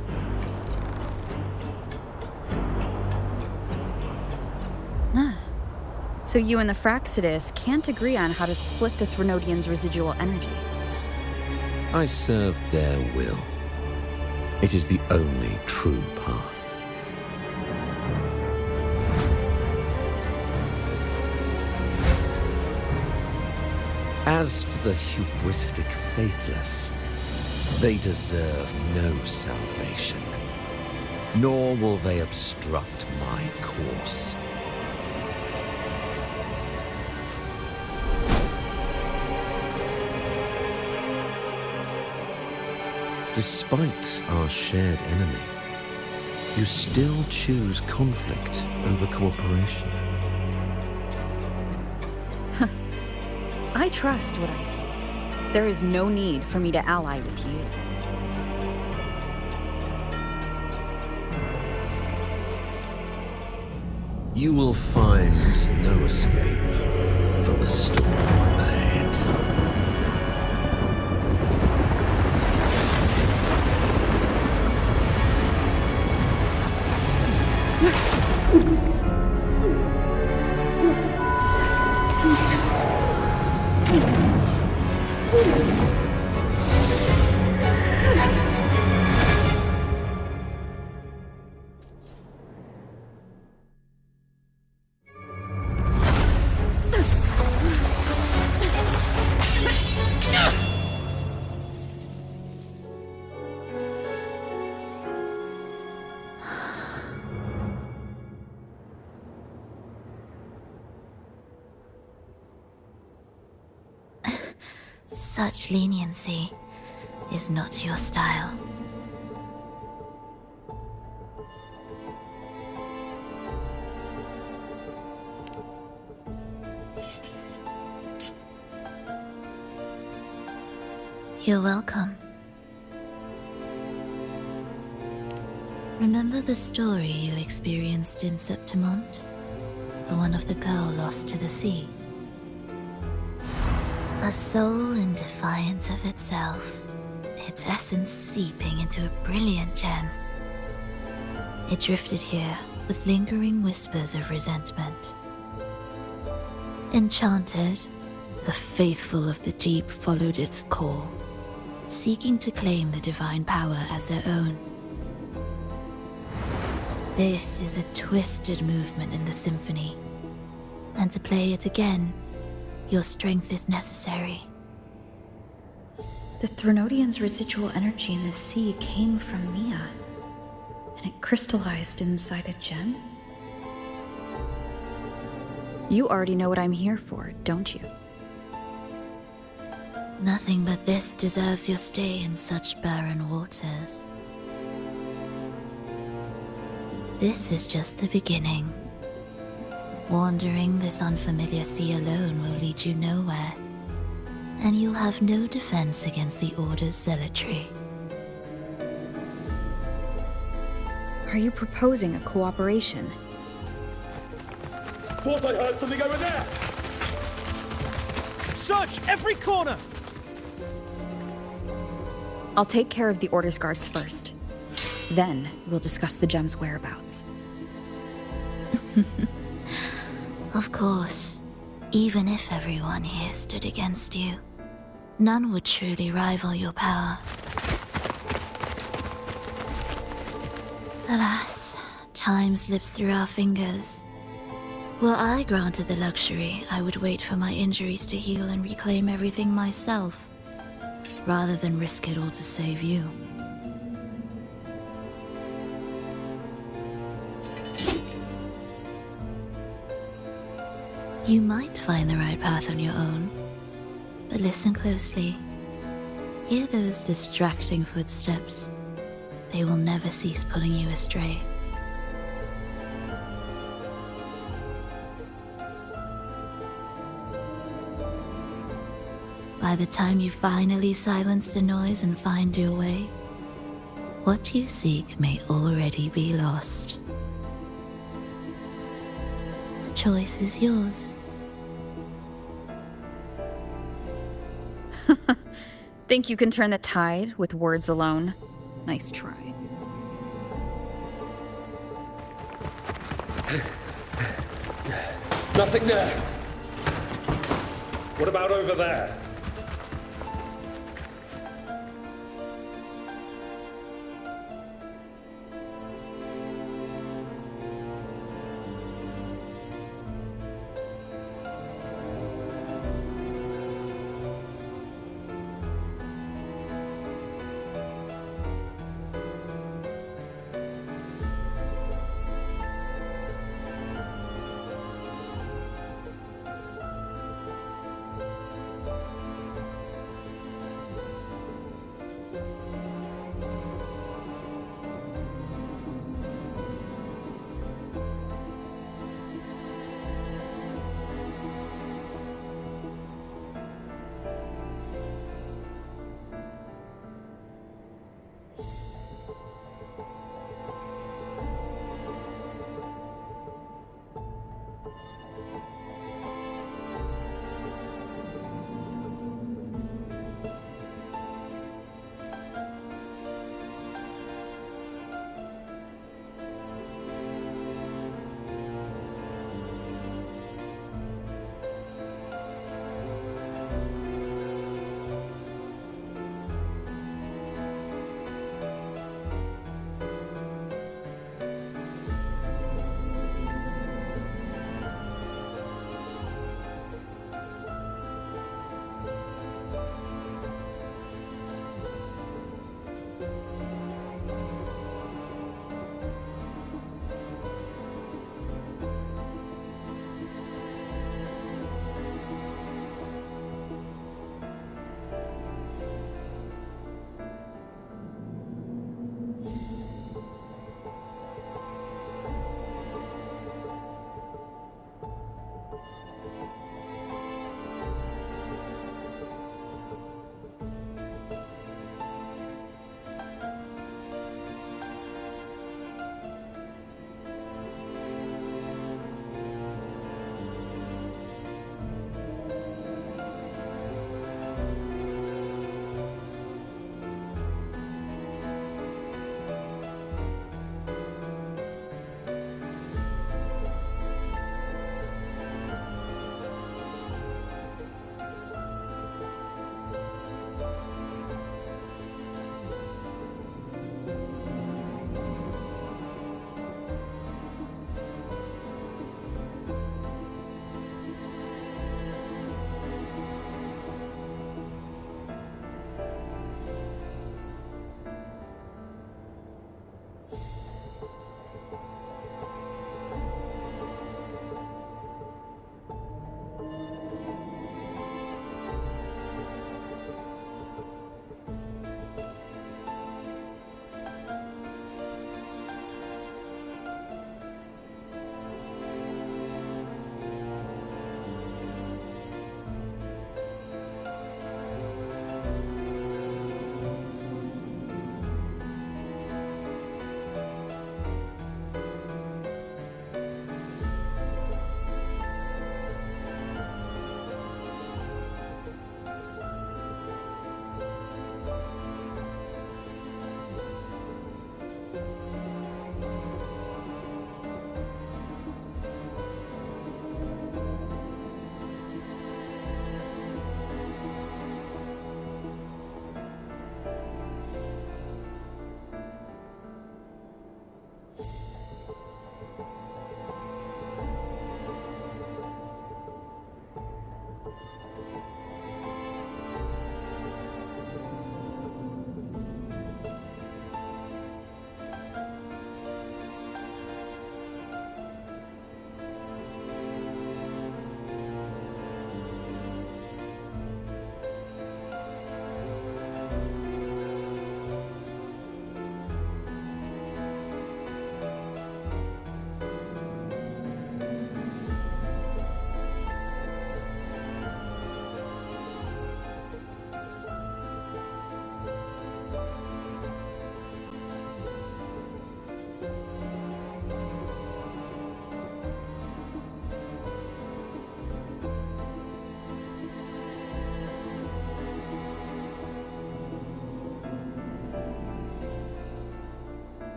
So you and the Fraxidus can't agree on how to split the Threnodians' residual energy. I serve their will. It is the only true path. As for the hubristic faithless, they deserve no salvation, nor will they obstruct my course. Despite our shared enemy, you still choose conflict over cooperation. I trust what I see. There is no need for me to ally with you. You will find no escape from the storm ahead. Such leniency is not your style. You're welcome. Remember the story you experienced in Septimont? The one of the girl lost to the sea? A soul in defiance of itself, its essence seeping into a brilliant gem. It drifted here with lingering whispers of resentment. Enchanted, the faithful of the deep followed its call, seeking to claim the divine power as their own. This is a twisted movement in the symphony, and to play it again, your strength is necessary. The Threnodians' residual energy in the sea came from Mia, and it crystallized inside a gem? You already know what I'm here for, don't you? Nothing but this deserves your stay in such barren waters. This is just the beginning. Wandering this unfamiliar sea alone will lead you nowhere, and you'll have no defense against the Order's zealotry. Are you proposing a cooperation? Thought I heard something over there! Search every corner! I'll take care of the Order's guards first. Then we'll discuss the gem's whereabouts. Of course, even if everyone here stood against you, none would truly rival your power. Alas, time slips through our fingers. Were I granted the luxury, I would wait for my injuries to heal and reclaim everything myself, rather than risk it all to save you. You might find the right path on your own, but listen closely. Hear those distracting footsteps. They will never cease pulling you astray. by the time you finally silence the noise and find your way, what you seek may already be lost. The choice is yours. Think you can turn the tide with words alone? Nice try. Nothing there. What about over there?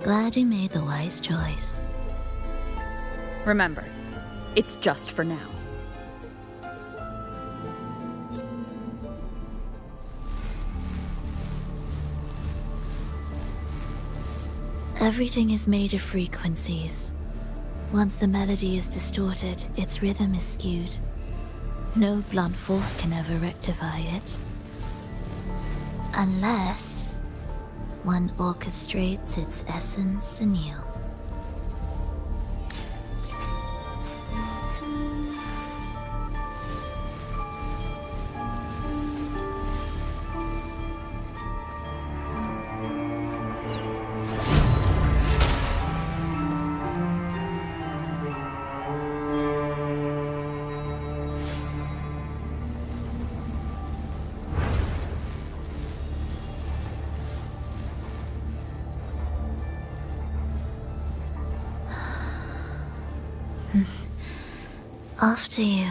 Glad you made the wise choice. Remember, it's just for now. Everything is made of frequencies. Once the melody is distorted, its rhythm is skewed. No blunt force can ever rectify it. Unless one orchestrates its essence anew. After you.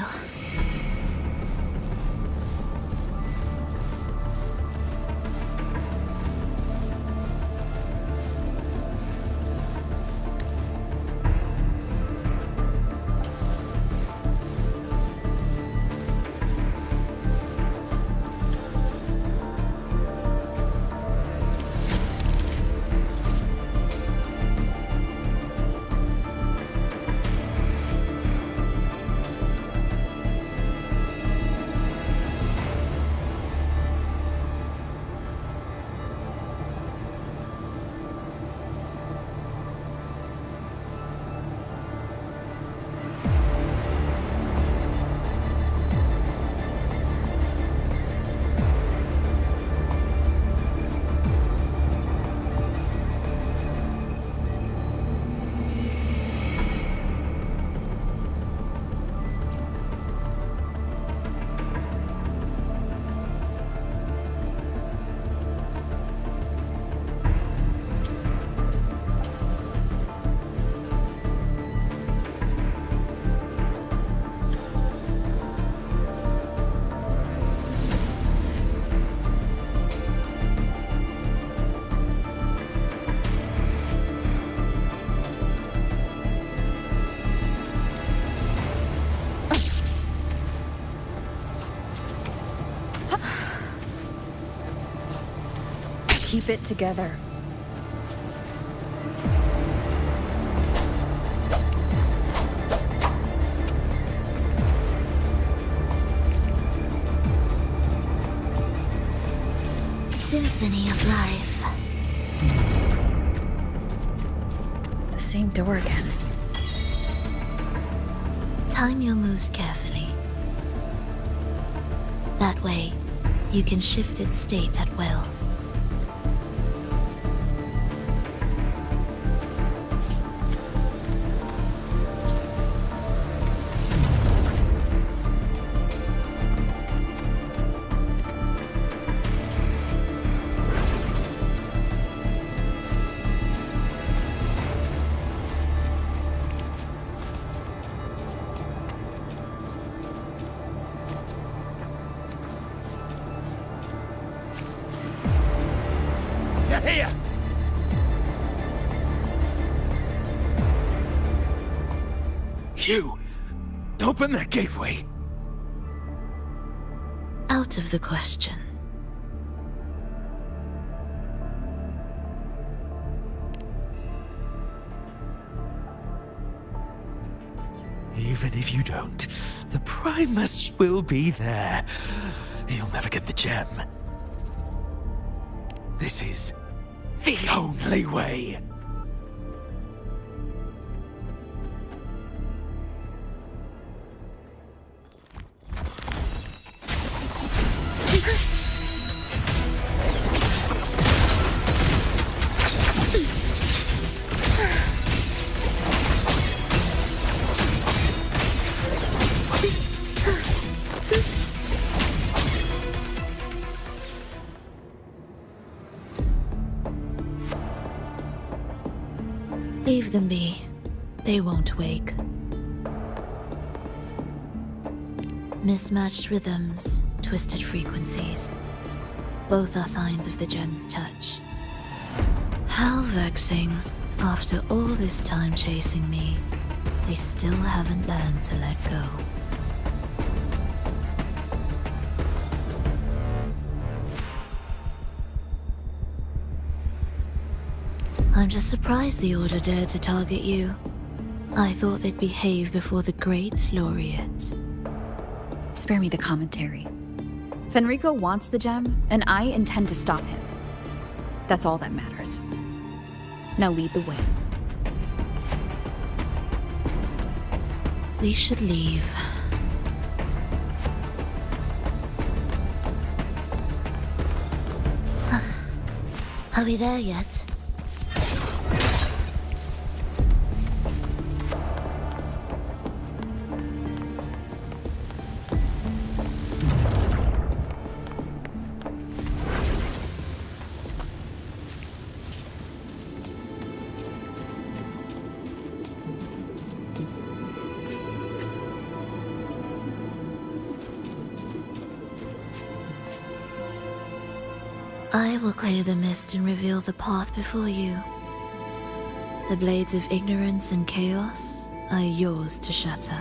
Keep it together. Symphony of life. The same door again. Time your moves carefully. That way, you can shift its state at will. Here! You! Open that gateway! Out of the question. Even if you don't, the Primus will be there. You'll never get the gem. This is the only way. Leave them be. They won't wake. Mismatched rhythms, twisted frequencies. Both are signs of the gem's touch. How vexing. After all this time chasing me, they still haven't learned to let go. I'm just surprised the Order dared to target you. I thought they'd behave before the Great Laureate. Spare me the commentary. Fenrico wants the gem, and I intend to stop him. That's all that matters. Now lead the way. We should leave. Are we there yet? I will clear the mist and reveal the path before you. The blades of ignorance and chaos are yours to shatter.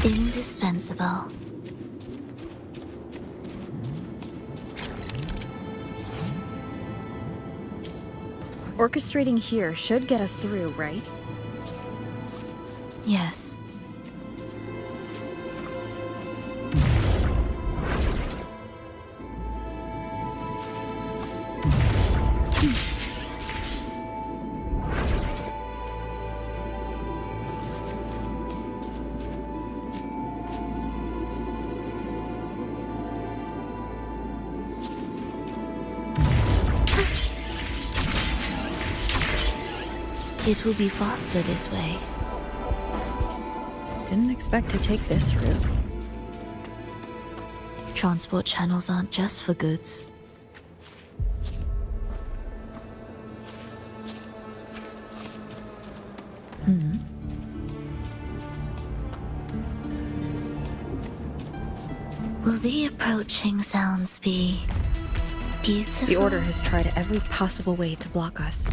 Indispensable. Orchestrating here should get us through, right? Yes. It will be faster this way. Didn't expect to take this route. Transport channels aren't just for goods. Will the approaching sounds be beautiful? The Order has tried every possible way to block us.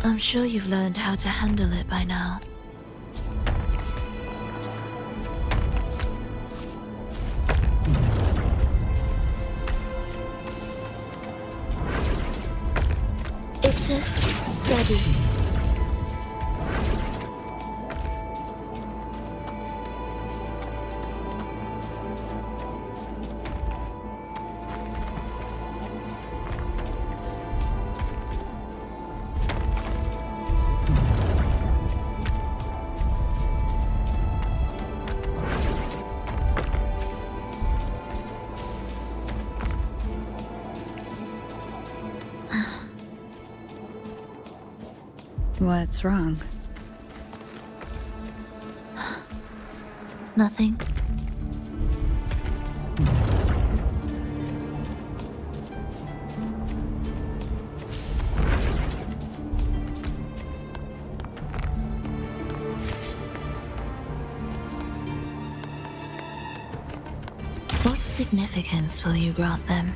I'm sure you've learned how to handle it by now. Ictus, ready. What's wrong? Nothing. What significance will you grant them?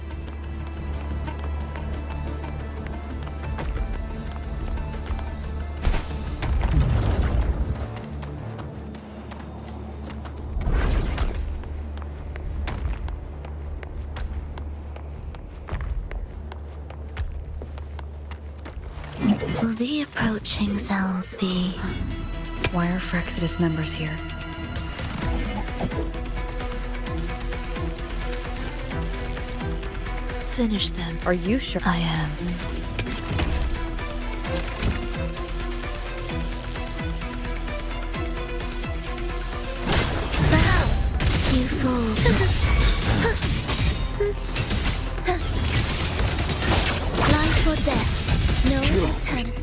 Will the approaching sounds be... Why are Frexidus members here? Finish them. Are you sure? I am. You fool. Life or death. No alternative.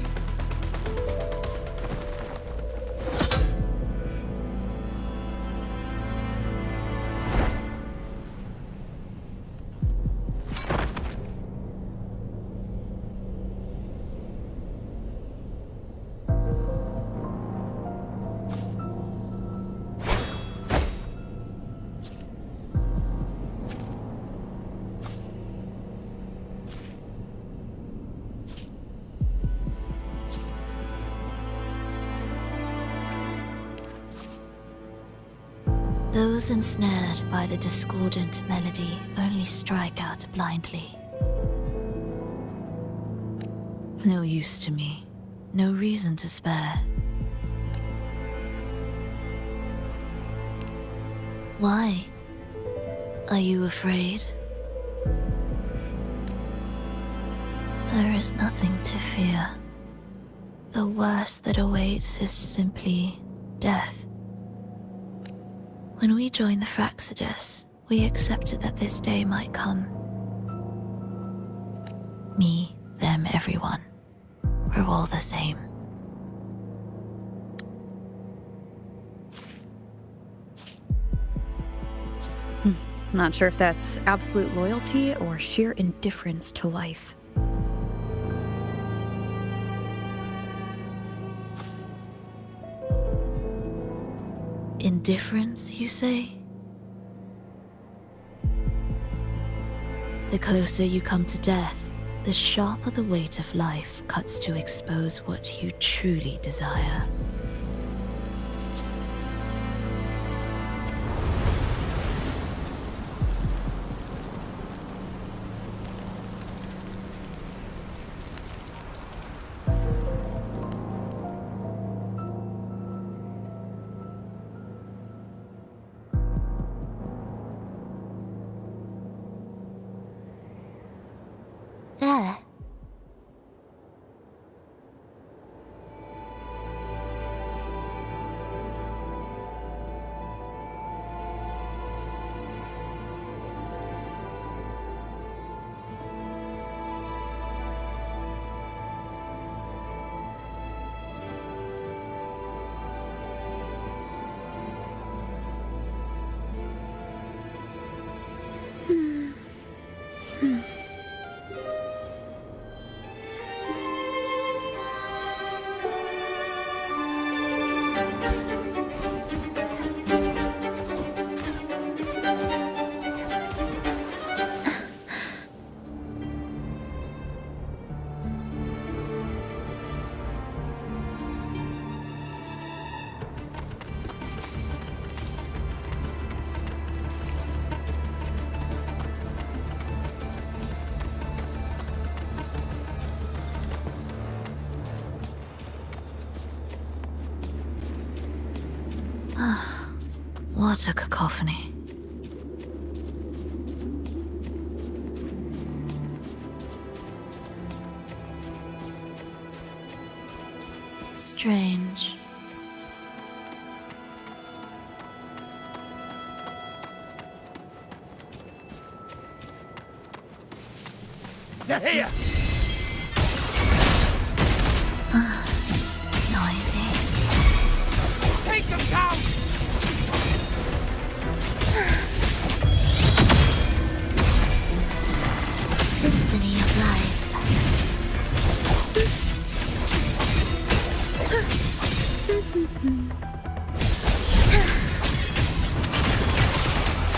Those ensnared by the discordant melody only strike out blindly. No use to me, no reason to spare. Why? Are you afraid? There is nothing to fear. The worst that awaits is simply death. When we joined the Frexidus, we accepted that this day might come. Me, them, everyone. We're all the same. Not sure if that's absolute loyalty or sheer indifference to life. Indifference, you say? The closer you come to death, the sharper the weight of life cuts to expose what you truly desire. There. What a cacophony. Strange. They're here! Noisy. Take them down! Symphony of life.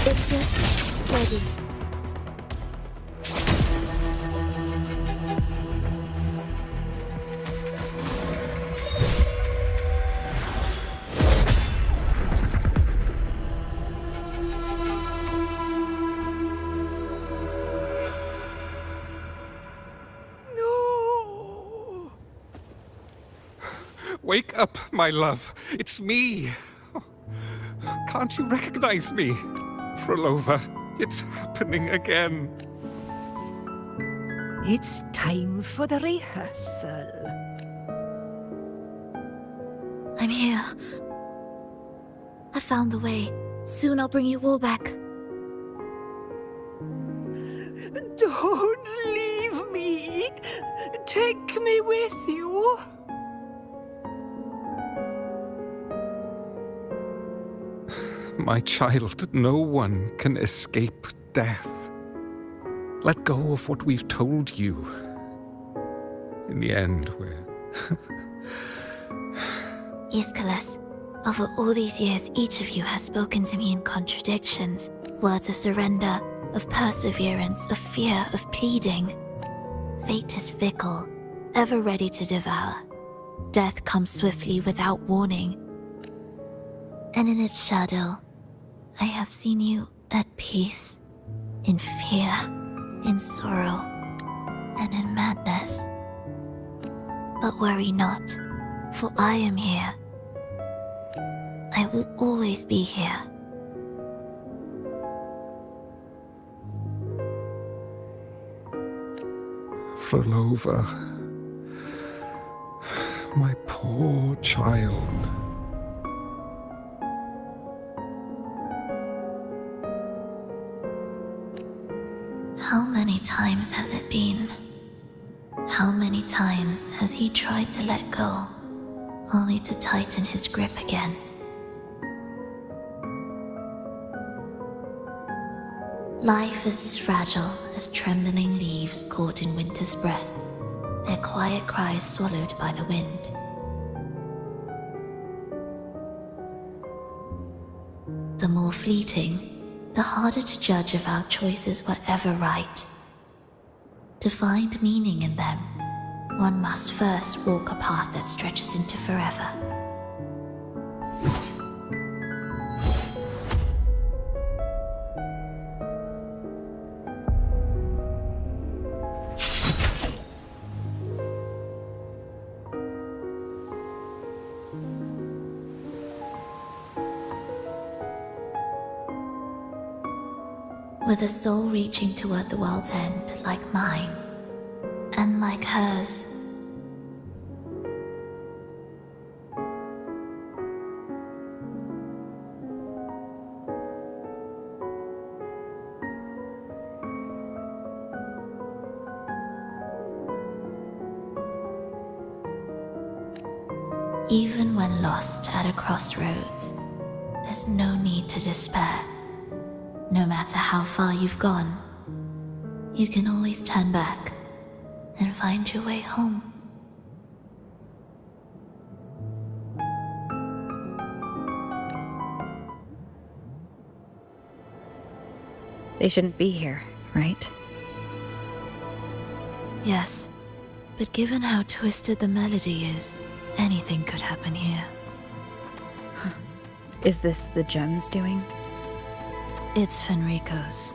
It just Ready. Wake up, my love. It's me. Can't you recognize me? Frolova, it's happening again. It's time for the rehearsal. I'm here. I found the way. Soon I'll bring you all back. Don't leave me. Take me with you. My child, no one can escape death. Let go of what we've told you. In the end, we're... Aeschylus, over all these years, each of you has spoken to me in contradictions. Words of surrender, of perseverance, of fear, of pleading. Fate is fickle, ever ready to devour. Death comes swiftly without warning. And in its shadow, I have seen you at peace, in fear, in sorrow, and in madness. But worry not, for I am here. I will always be here. Frolova, my poor child. How many times has it been? How many times has he tried to let go, only to tighten his grip again? Life is as fragile as trembling leaves caught in winter's breath, their quiet cries swallowed by the wind. The more fleeting, the harder to judge if our choices were ever right. To find meaning in them, one must first walk a path that stretches into forever. With a soul reaching toward the world's end like mine, and like hers. Even when lost at a crossroads, there's no need to despair. No matter how far you've gone, you can always turn back and find your way home. They shouldn't be here, right? Yes, but given how twisted the melody is, anything could happen here. Is this the gem's doing? It's Fenrico's.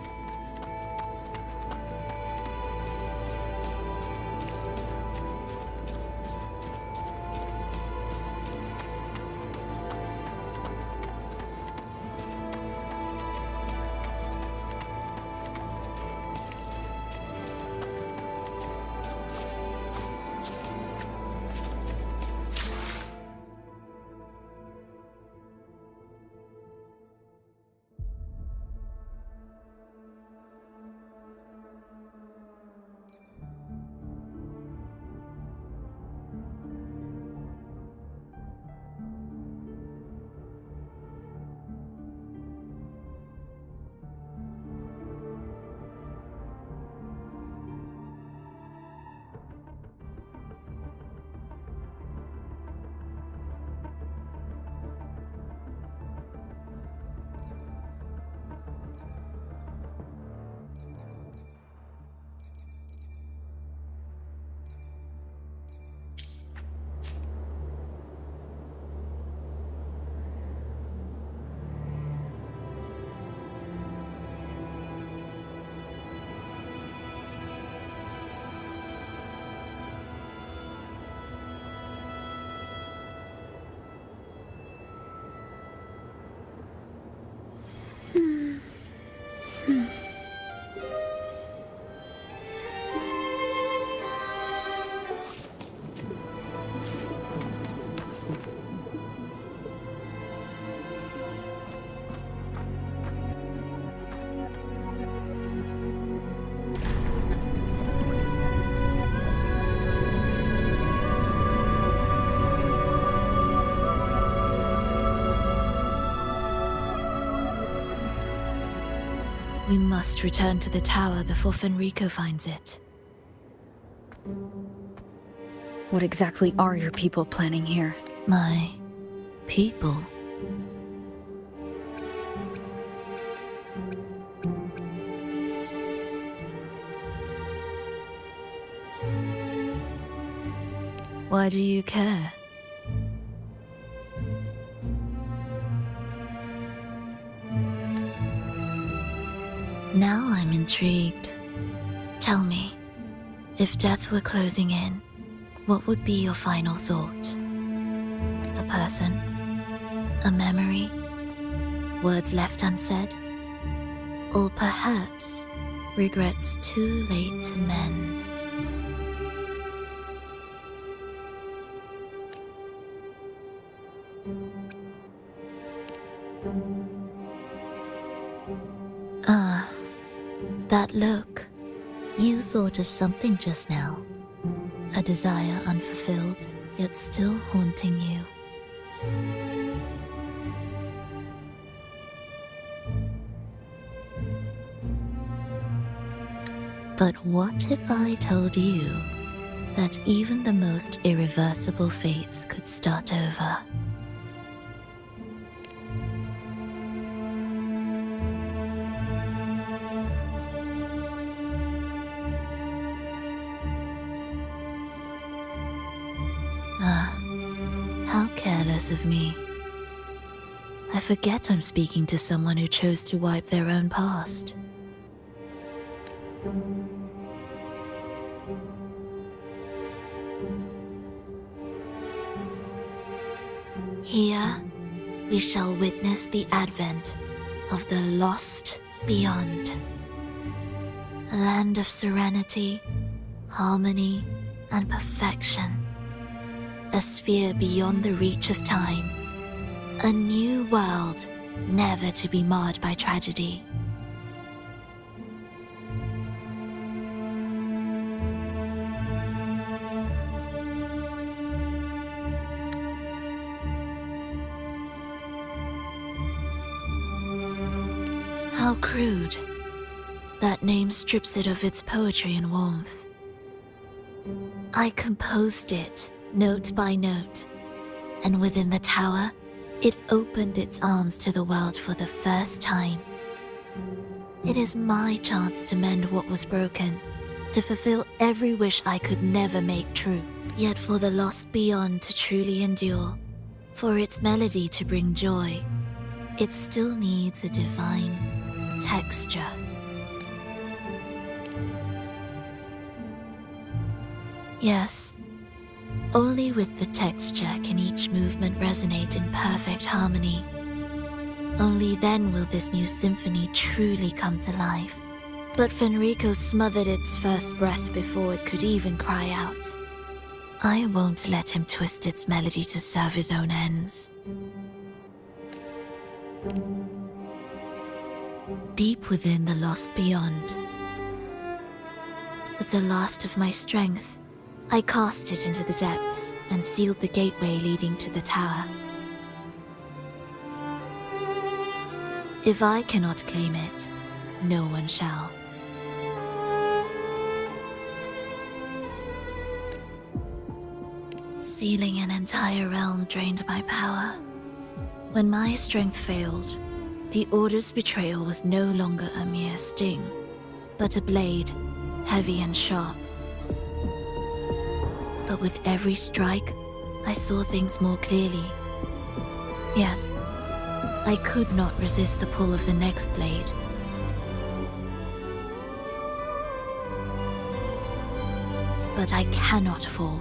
We must return to the tower before Fenrico finds it. What exactly are your people planning here? My people? Why do you care? Now I'm intrigued. Tell me, if death were closing in, what would be your final thought? A person? A memory? Words left unsaid? Or perhaps regrets too late to mend? Ah, that look. You thought of something just now. A desire unfulfilled, yet still haunting you. But what if I told you that even the most irreversible fates could start over? How careless of me. I forget I'm speaking to someone who chose to wipe their own past. Here, we shall witness the advent of the lost beyond. A land of serenity, harmony, and perfection. A sphere beyond the reach of time. A new world, never to be marred by tragedy. How crude. That name strips it of its poetry and warmth. I composed it, note by note, and within the tower, it opened its arms to the world for the first time. It is my chance to mend what was broken, to fulfill every wish I could never make true. Yet for the lost beyond to truly endure, for its melody to bring joy, it still needs a divine texture. Yes, only with the texture can each movement resonate in perfect harmony. Only then will this new symphony truly come to life. But Fenrico smothered its first breath before it could even cry out. I won't let him twist its melody to serve his own ends. Deep within the lost beyond, with the last of my strength, I cast it into the depths and sealed the gateway leading to the tower. If I cannot claim it, no one shall. Sealing an entire realm drained my power. When my strength failed, the Order's betrayal was no longer a mere sting, but a blade, heavy and sharp. But with every strike, I saw things more clearly. Yes, I could not resist the pull of the next blade. But I cannot fall.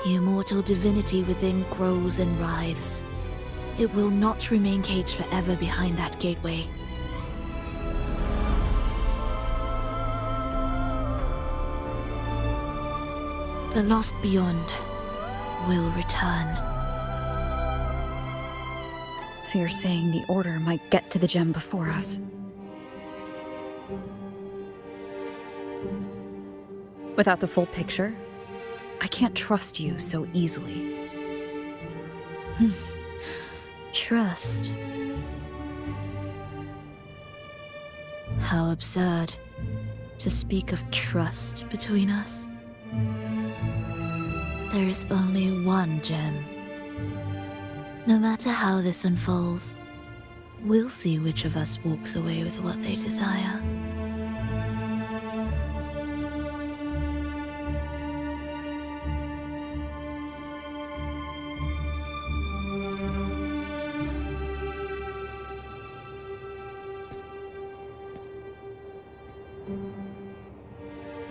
The immortal divinity within grows and writhes. It will not remain caged forever behind that gateway. The lost beyond will return. So you're saying the Order might get to the gem before us? Without the full picture, I can't trust you so easily. Trust. How absurd to speak of trust between us. There is only one gem. No matter how this unfolds, we'll see which of us walks away with what they desire.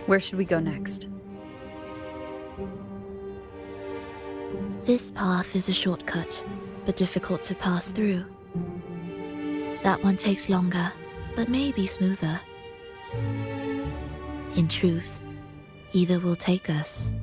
Where should we go next? This path is a shortcut, but difficult to pass through. That one takes longer, but may be smoother. In truth, either will take us.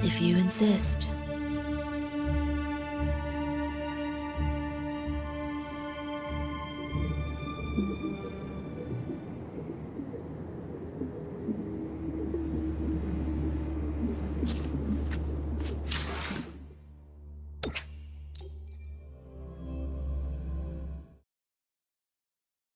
If you insist.